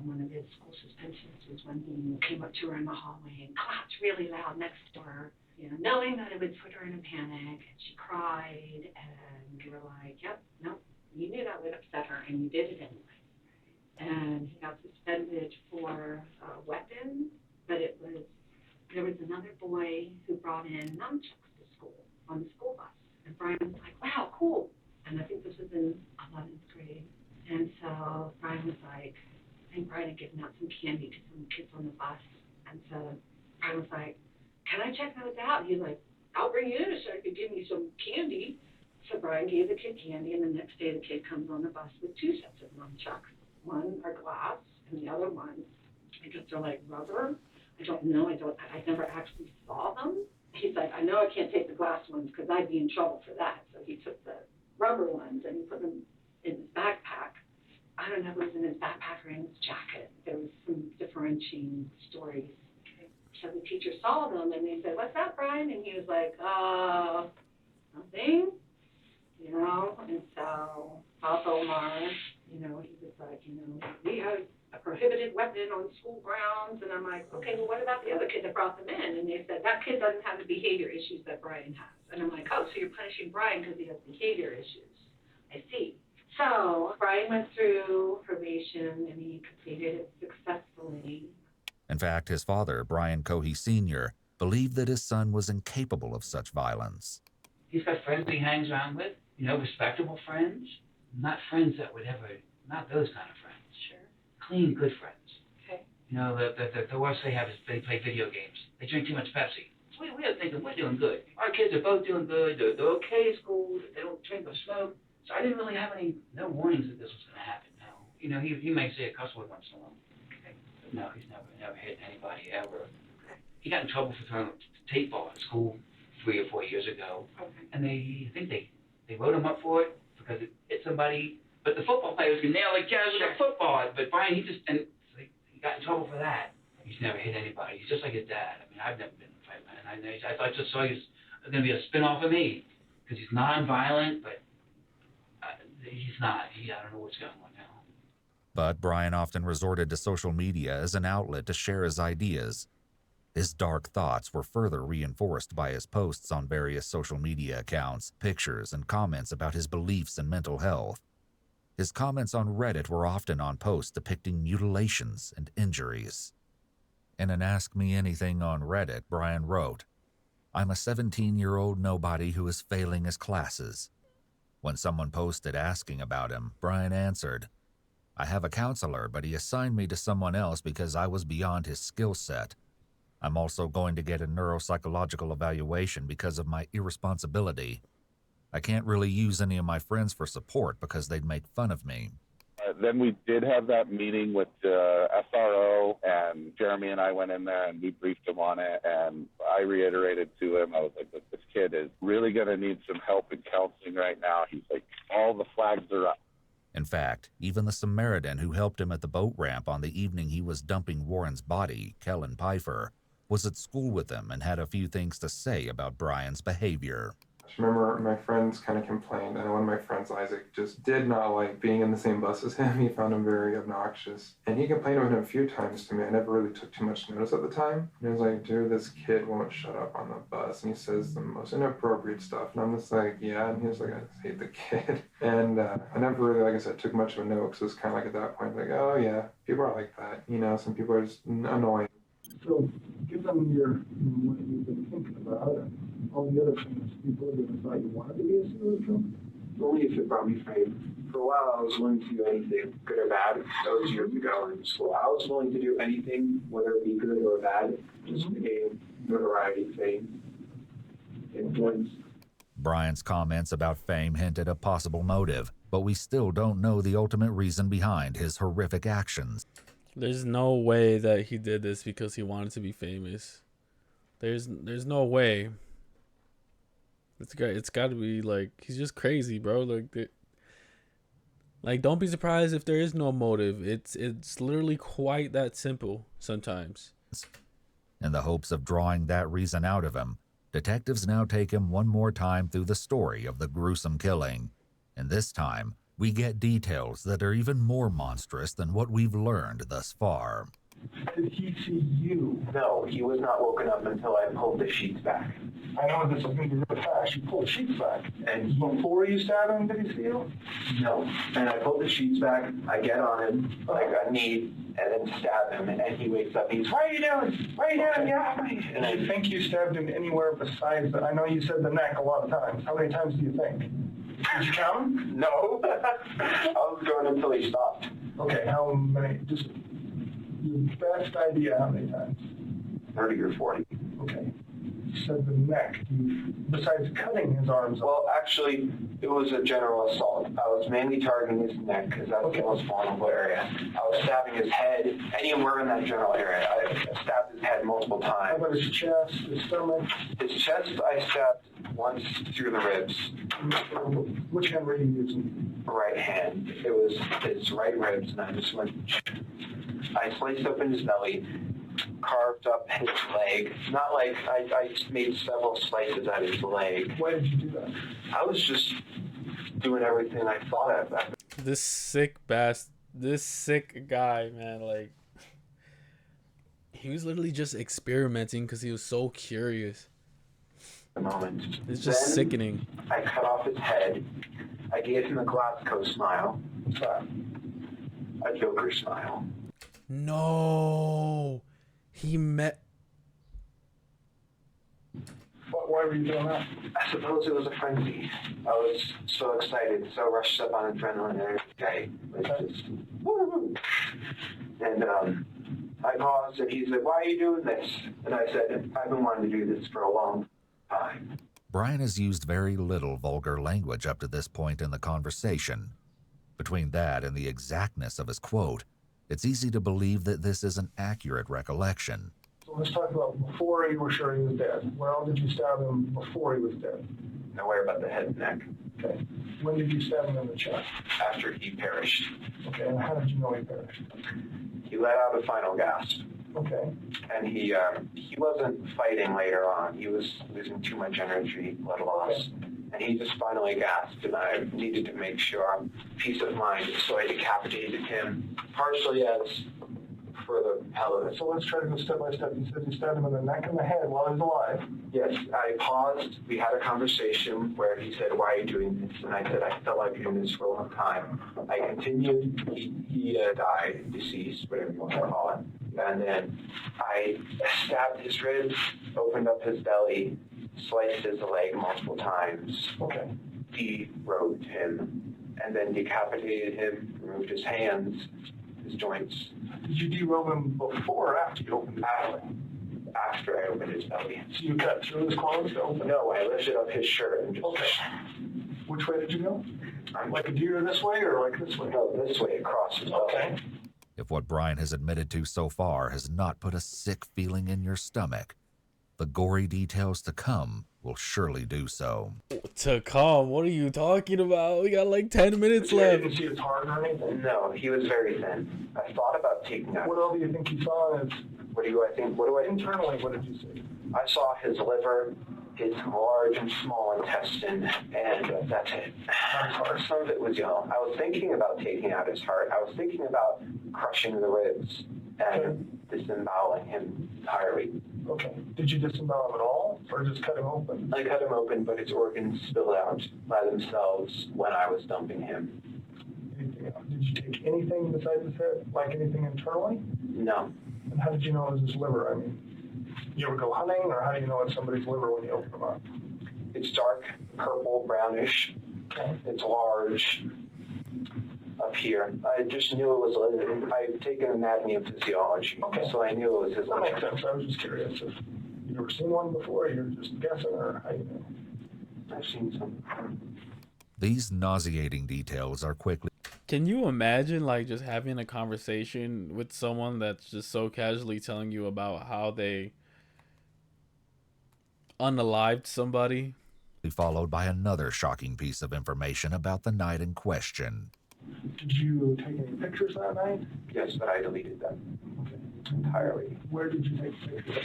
one of his school suspensions was when he came up to her in the hallway and clapped really loud next to her, knowing that it would put her in a panic. And she cried, and we were like, yep, no, you knew that would upset her, and you did it anyway. And he got suspended for weapons, but there was another boy who brought in nunchucks to school on the school bus. And Brian was like, wow, cool. And I think this was in 11th grade. And so Brian was like, I think Brian had given out some candy to some kids on the bus. And so Brian was like, can I check those out? He's like, I'll bring you in so I could give you some candy. So Brian gave the kid candy, and the next day the kid comes on the bus with two sets of nunchucks. One are glass, and the other one, I guess they're like rubber. I don't know. I never actually saw them. He's like, I know I can't take the glass ones because I'd be in trouble for that. So he took the rubber ones and he put them in his backpack. I don't know if it was in his backpack or in his jacket. There was some differentiating stories. So the teacher saw them and they said, what's that, Brian? And he was like, nothing, And so Bob Omar, he was like, we have a prohibited weapon on school grounds. And I'm like, okay, well, what about the other kid that brought them in? And they said, that kid doesn't have the behavior issues that Brian has. And I'm like, oh, so you're punishing Brian because he has behavior issues. I see. So Brian went through probation and he completed it successfully. In fact, his father, Brian Cohey Sr., believed that his son was incapable of such violence. He's got friends he hangs around with, respectable friends, not friends that would ever, not those kind of friends. Sure. Clean, good friends. Okay. The worst they have is they play video games. They drink too much Pepsi. We are thinking we're doing good. Our kids are both doing good. They're okay at school. They don't drink or smoke. So I didn't really have no warnings that this was going to happen. No, he may say a cuss word once in a while. Okay. But no, he's never hit anybody ever. Okay. He got in trouble for throwing a tape ball at school 3 or 4 years ago. Okay. And I think they wrote him up for it because it hit somebody. But the football players can nail like jazz with a football. But Brian, he got in trouble for that. He's never hit anybody. He's just like his dad. I mean, I've never been in a fight, man. I just saw he's going to be a spin-off of me because he's non-violent, but he's not. I don't know what's going on now. But Brian often resorted to social media as an outlet to share his ideas. His dark thoughts were further reinforced by his posts on various social media accounts, pictures, and comments about his beliefs and mental health. His comments on Reddit were often on posts depicting mutilations and injuries. In an Ask Me Anything on Reddit, Brian wrote, I'm a 17-year-old nobody who is failing his classes. When someone posted asking about him, Brian answered, I have a counselor, but he assigned me to someone else because I was beyond his skill set. I'm also going to get a neuropsychological evaluation because of my irresponsibility. I can't really use any of my friends for support because they'd make fun of me. Then we did have that meeting with the SRO, and Jeremy and I went in there and we briefed him on it, and I reiterated to him, I was like, this kid is really going to need some help in counseling right now. He's like, all the flags are up. In fact, even the Samaritan who helped him at the boat ramp on the evening he was dumping Warren's body, Kellen Pfeiffer, was at school with him and had a few things to say about Brian's behavior. I remember my friends kind of complained, and one of my friends, Isaac, just did not like being in the same bus as him. He found him very obnoxious. And he complained about him a few times to me. I never really took too much notice at the time. And he was like, dude, this kid won't shut up on the bus. And he says the most inappropriate stuff. And I'm just like, yeah. And he was like, I just hate the kid. And I never really, like I said, took much of a note, because it was kind of like at that point, like, oh yeah, people are like that. You know, some people are just annoying. So, given what you've been thinking about it, all the other things people have been thought you wanted to be a serial killer? Only if it brought me fame. For a while, I was willing to do anything, good or bad. That was years ago in school. I was willing to do anything, whether it be good or bad, just to gain notoriety, fame, influence. Brian's comments about fame hinted a possible motive, but we still don't know the ultimate reason behind his horrific actions. There's no way that he did this because he wanted to be famous. There's no way. It's got to be like, he's just crazy, bro. Like don't be surprised if there is no motive. It's literally quite that simple sometimes. In the hopes of drawing that reason out of him, detectives now take him one more time through the story of the gruesome killing. And this time, we get details that are even more monstrous than what we've learned thus far. Did he see you? No, he was not woken up until I pulled the sheets back. I know this is going to be really fast. You pulled the sheets back. And before you stabbed him, did he see you? No. And I pulled the sheets back, I get on him, like a knee, and then stab him, and he wakes up. He's, what are you doing? What are you doing? Yeah. And I think you stabbed him anywhere besides that. I know you said the neck a lot of times. How many times do you think? Did you count him? No. I was going until he stopped. Okay, how many? Just your best idea how many times? 30 or 40. Okay. You said the neck. Besides cutting his arms off. Well, actually, it was a general assault. I was mainly targeting his neck because that's the most vulnerable area. I was stabbing his head, anywhere in that general area. I stabbed his head multiple times. How about his chest, his stomach? His chest, I stabbed once through the ribs. Which hand were you using? Right hand. It was his right ribs, and I just went. I sliced open his belly, carved up his leg. Not like I made several slices at his leg. Why did you do that? I was just doing everything I thought of. This sick guy, man, like he was literally just experimenting because he was so curious. The moment. It's just then, sickening. I cut off his head. I gave him a Glasgow smile. A Joker smile. No, he met. Why were you doing that? I suppose it was a frenzy. I was so excited, so rushed up on adrenaline every day. And I paused, and he said, "Why are you doing this?" And I said, "I've been wanting to do this for a long time." Brian has used very little vulgar language up to this point in the conversation. Between that and the exactness of his quote, it's easy to believe that this is an accurate recollection. So let's talk about before you were sure he was dead. Where else did you stab him before he was dead? Nowhere but the head and neck. Okay. When did you stab him in the chest? After he perished. Okay, and how did you know he perished? He let out a final gasp. Okay. And he wasn't fighting later on. He was losing too much energy, blood loss. Okay. And he just finally gasped, and I needed to make sure peace of mind, so I decapitated him, partially as for the hell of it. So let's try to go step by step. You said you stabbed him in the neck and the head while he was alive. Yes, I paused. We had a conversation where he said, "Why are you doing this?" And I said, "I felt like doing this for a long time." I continued. He died, deceased, whatever you want to call it. And then I stabbed his ribs, opened up his belly, sliced his leg multiple times. Okay. Derobed him, and then decapitated him, removed his hands, his joints. Did you derobe him before or after you opened his belly? After I opened his belly. So you cut through his clothes to open? No, I lifted up his shirt and just... Okay. Which way did you go? Like a deer this way or like this way? No, this way across his belly. Okay. If what Brian has admitted to so far has not put a sick feeling in your stomach, the gory details to come will surely do so. To come? What are you talking about? We got like 10 minutes left. Did you see his heart or anything? No, he was very thin. I thought about taking out. What all do you think he saw in his What do I think? What do I Internally, what did you see? I saw his liver, his large and small intestine, and that's it. Some of it was yellow. I was thinking about taking out his heart. I was thinking about crushing the ribs and disemboweling him entirely. Okay. Did you disembowel him at all, or just cut him open? I cut him open, but his organs spilled out by themselves when I was dumping him. Anything else? Did you take anything besides his head, like anything internally? No. And how did you know it was his liver? I mean, you ever go hunting, or how do you know it's somebody's liver when you open them up? It's dark, purple, brownish. Okay. It's large up here. I just knew it was liver. I've taken anatomy and physiology, so I knew it was his That liver. makes sense. I was just curious if you've ever seen one before, or you're just guessing, or how you know? I've seen some. These nauseating details are quickly... Can you imagine like just having a conversation with someone that's just so casually telling you about how they unalived somebody? Followed by another shocking piece of information about the night in question. Did you take any pictures that night? Yes, but I deleted them entirely. Where did you take pictures?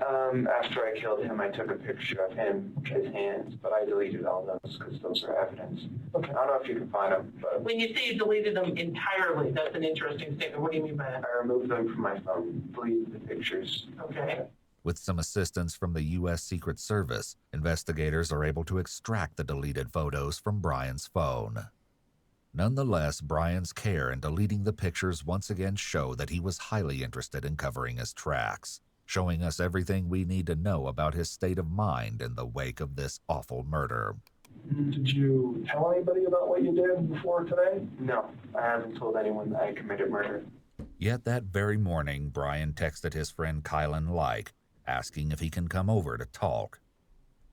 After I killed him, I took a picture of him, his hands, but I deleted all those because those are evidence. Okay. I don't know if you can find them, but When you say you deleted them entirely, that's an interesting statement. What do you mean by that? I removed them from my phone, deleted the pictures. Okay. With some assistance from the U.S. Secret Service, investigators are able to extract the deleted photos from Brian's phone. Nonetheless, Brian's care in deleting the pictures once again show that he was highly interested in covering his tracks, showing us everything we need to know about his state of mind in the wake of this awful murder. Did you tell anybody about what you did before today? No, I haven't told anyone that I committed murder. Yet that very morning, Brian texted his friend Kylan Lxght, asking if he can come over to talk.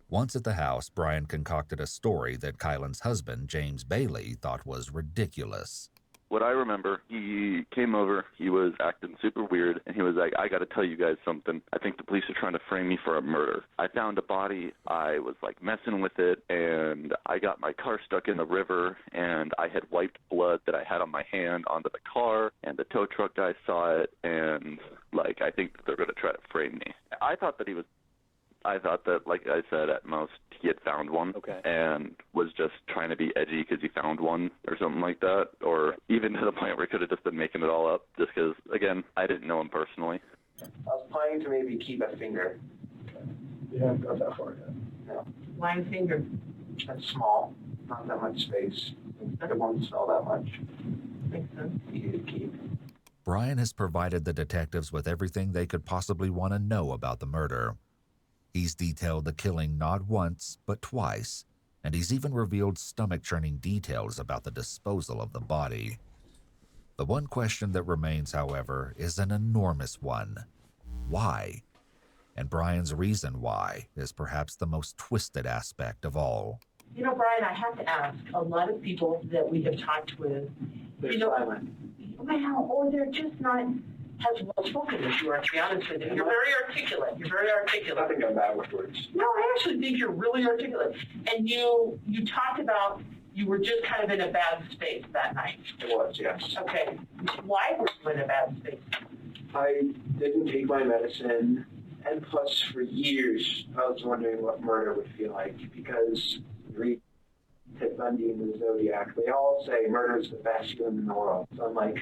Once at the house, Brian concocted a story that Kylan's husband, James Bailey, thought was ridiculous. What I remember, he came over, he was acting super weird, and he was like, I gotta tell you guys something. I think the police are trying to frame me for a murder. I found a body, I was like messing with it, and I got my car stuck in the river, and I had wiped blood that I had on my hand onto the car, and the tow truck guy saw it, and like, I think that they're gonna try to frame me. I thought that, like I said, at most he had found one and was just trying to be edgy because he found one or something like that, or even to the point where he could have just been making it all up just because, again, I didn't know him personally. I was planning to maybe keep a finger. You haven't got that far yet. No. Line finger. That's small, not that much space. It won't smell that much. Makes sense. Easy to keep. Brian has provided the detectives with everything they could possibly want to know about the murder. He's detailed the killing not once, but twice, and he's even revealed stomach-churning details about the disposal of the body. The one question that remains, however, is an enormous one. Why? And Brian's reason why is perhaps the most twisted aspect of all. You know, Brian, I have to ask, a lot of people that we have talked with, They're silent. well, or they're just not as well spoken as you are, to be honest with you. You're very articulate. You're very articulate. I think I'm bad with words. No, I actually think you're really articulate. And you talked about you were just kind of in a bad space that night. It was, yes. Okay. Why were you in a bad space? I didn't take my medicine, and plus for years I was wondering what murder would feel like, because you read Ted Bundy and the Zodiac, they all say murder is the best feeling in the world. So I'm like,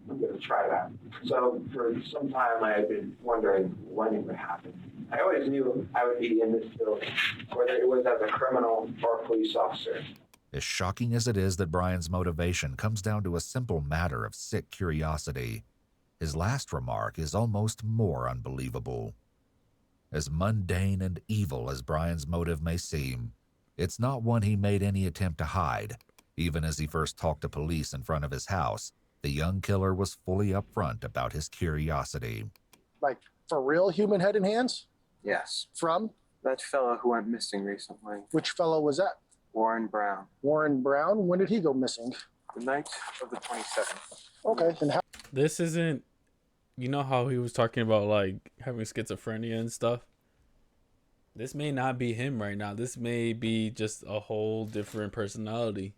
I'm going to try that. So for some time I had been wondering when it would happen. I always knew I would be in this building, whether it was as a criminal or a police officer. As shocking as it is that Brian's motivation comes down to a simple matter of sick curiosity, his last remark is almost more unbelievable. As mundane and evil as Brian's motive may seem, it's not one he made any attempt to hide. Even as he first talked to police in front of his house, the young killer was fully upfront about his curiosity. Like, for real human head and hands? Yes. From? That fellow who went missing recently. Which fellow was that? Warren Brown. Warren Brown? When did he go missing? The night of the 27th. Okay, and how? This isn't, you know how he was talking about like having schizophrenia and stuff? This may not be him right now. This may be just a whole different personality.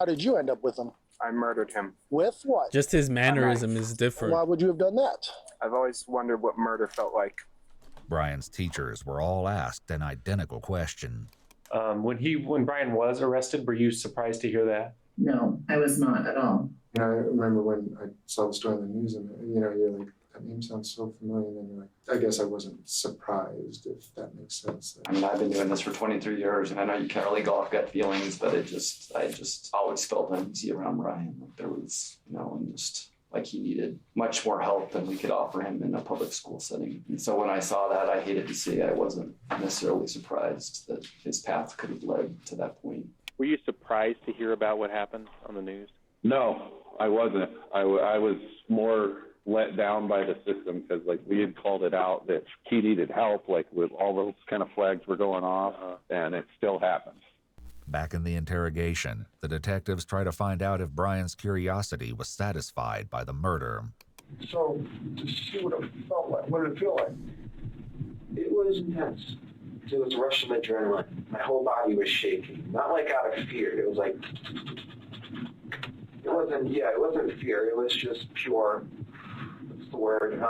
How did you end up with him? I murdered him. With what? Just his mannerism is different. Why would you have done that? I've always wondered what murder felt like. Brian's teachers were all asked an identical question. When Brian was arrested, were you surprised to hear that? No, I was not at all. I remember when I saw the story on the news, and you're like, that name sounds so familiar, and then you're like, I guess I wasn't surprised, if that makes sense. I mean, I've been doing this for 23 years, and I know you can't really go off gut feelings, but I just always felt uneasy around Ryan. Like there was, and just like he needed much more help than we could offer him in a public school setting. And so when I saw that, I hated to see. I wasn't necessarily surprised that his path could have led to that point. Were you surprised to hear about what happened on the news? No, I wasn't. I was more let down by the system because, like, we had called it out that he needed help, like, with all those kind of flags were going off, and it still happened. Back in the interrogation, the detectives try to find out if Brian's curiosity was satisfied by the murder. So, to see what it felt like, what did it feel like? It was intense. It was a rush of adrenaline. My whole body was shaking. Not like out of fear. It was like, it wasn't fear. It was just pure, what's the word,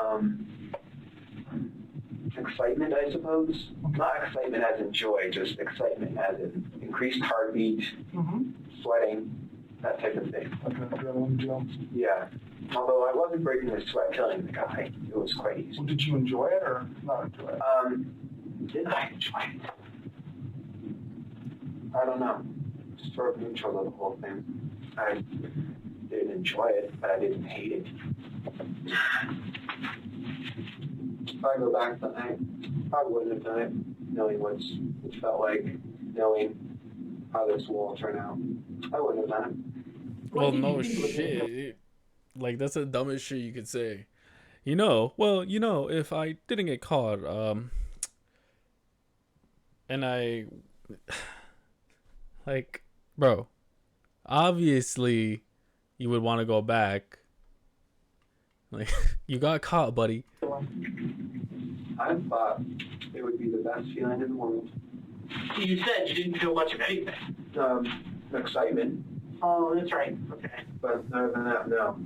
excitement, I suppose. Not excitement as in joy, just excitement as in increased heartbeat, sweating, that type of thing. Like an adrenaline jump. Yeah. Although I wasn't breaking the sweat killing the guy. It was quite easy. Well, did you enjoy it or not enjoy it? Did I enjoy it? I don't know. Just sort of neutral of the whole thing. I didn't enjoy it, but I didn't hate it. If I go back that night, I wouldn't have done it, knowing what it felt like, knowing how this will all turn out. I wouldn't have done it. Well, no shit. Like, that's the dumbest shit you could say. If I didn't get caught, and I, like, bro, obviously you would want to go back. Like, you got caught, buddy. I thought it would be the best feeling in the world. You said you didn't feel much of anything. Excitement. Oh, that's right. Okay. But other than that, no.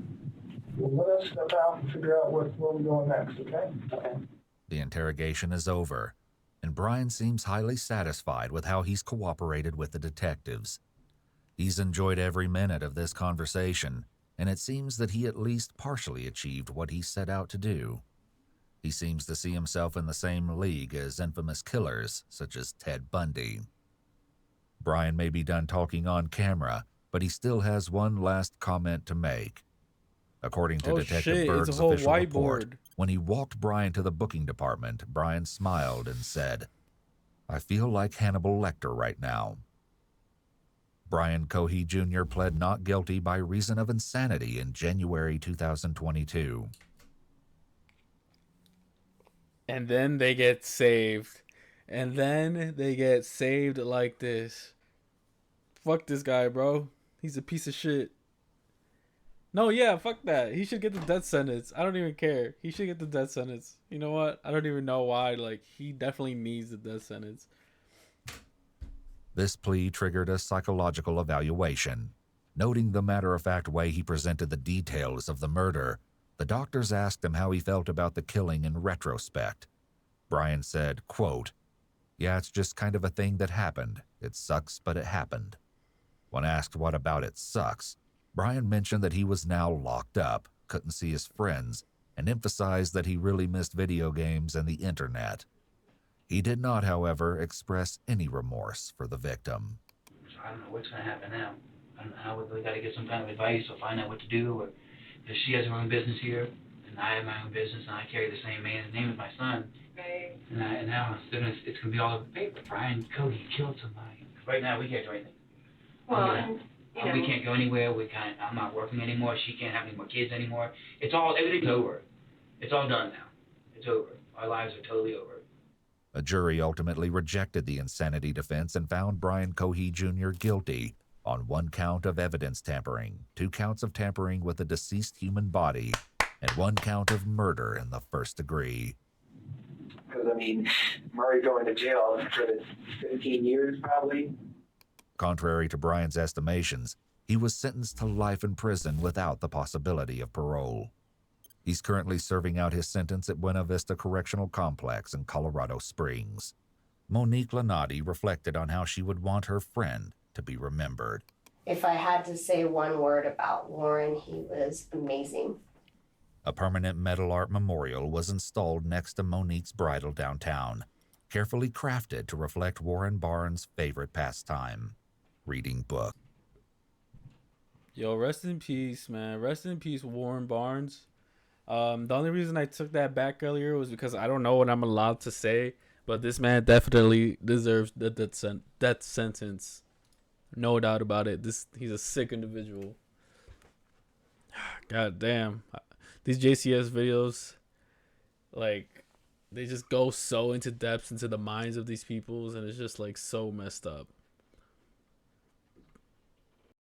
Well, let us step out and figure out where we're going next, okay? Okay. The interrogation is over, and Brian seems highly satisfied with how he's cooperated with the detectives. He's enjoyed every minute of this conversation, and it seems that he at least partially achieved what he set out to do. He seems to see himself in the same league as infamous killers such as Ted Bundy. Brian may be done talking on camera, but he still has one last comment to make. According to Detective Berg's official report, when he walked Brian to the booking department, Brian smiled and said, "I feel like Hannibal Lecter right now." Brian Cohey Jr. pled not guilty by reason of insanity in January 2022. And then they get saved. And then they get saved like this. Fuck this guy, bro. He's a piece of shit. No, yeah, fuck that. He should get the death sentence. I don't even care. He should get the death sentence. You know what? I don't even know why. Like, he definitely needs the death sentence. This plea triggered a psychological evaluation. Noting the matter-of-fact way he presented the details of the murder, the doctors asked him how he felt about the killing in retrospect. Brian said, quote, "Yeah, it's just kind of a thing that happened. It sucks, but it happened." When asked what about it sucks, Brian mentioned that he was now locked up, couldn't see his friends, and emphasized that he really missed video games and the internet. He did not, however, express any remorse for the victim. So I don't know what's going to happen now. I don't know how we got to get some kind of advice or find out what to do. Or if she has her own business here, and I have my own business, and I carry the same man's name as my son. Right. And now it's going to be all over the paper. Brian Cody killed somebody. Right now we can't do anything. Well, we can't go anywhere. I'm not working anymore. She can't have any more kids anymore. Everything's over. It's all done now. It's over. Our lives are totally over. A jury ultimately rejected the insanity defense and found Brian Cohey Jr. guilty on 1 count of evidence tampering, 2 counts of tampering with a deceased human body, and 1 count of murder in the first degree. Because, Murray going to jail for 15 years probably. Contrary to Brian's estimations, He was sentenced to life in prison without the possibility of parole. He's currently serving out his sentence at Buena Vista Correctional Complex in Colorado Springs. Monique Lanati reflected on how she would want her friend to be remembered. If I had to say one word about Warren, he was amazing. A permanent metal art memorial was installed next to Monique's bridal downtown, carefully crafted to reflect Warren Barnes' favorite pastime, reading books. Yo, rest in peace, man. Rest in peace, Warren Barnes. The only reason I took that back earlier was because I don't know what I'm allowed to say, but this man definitely deserves the death sentence. No doubt about it. He's a sick individual. God damn. These JCS videos, like, they just go so into depth into the minds of these peoples, and it's just like so messed up.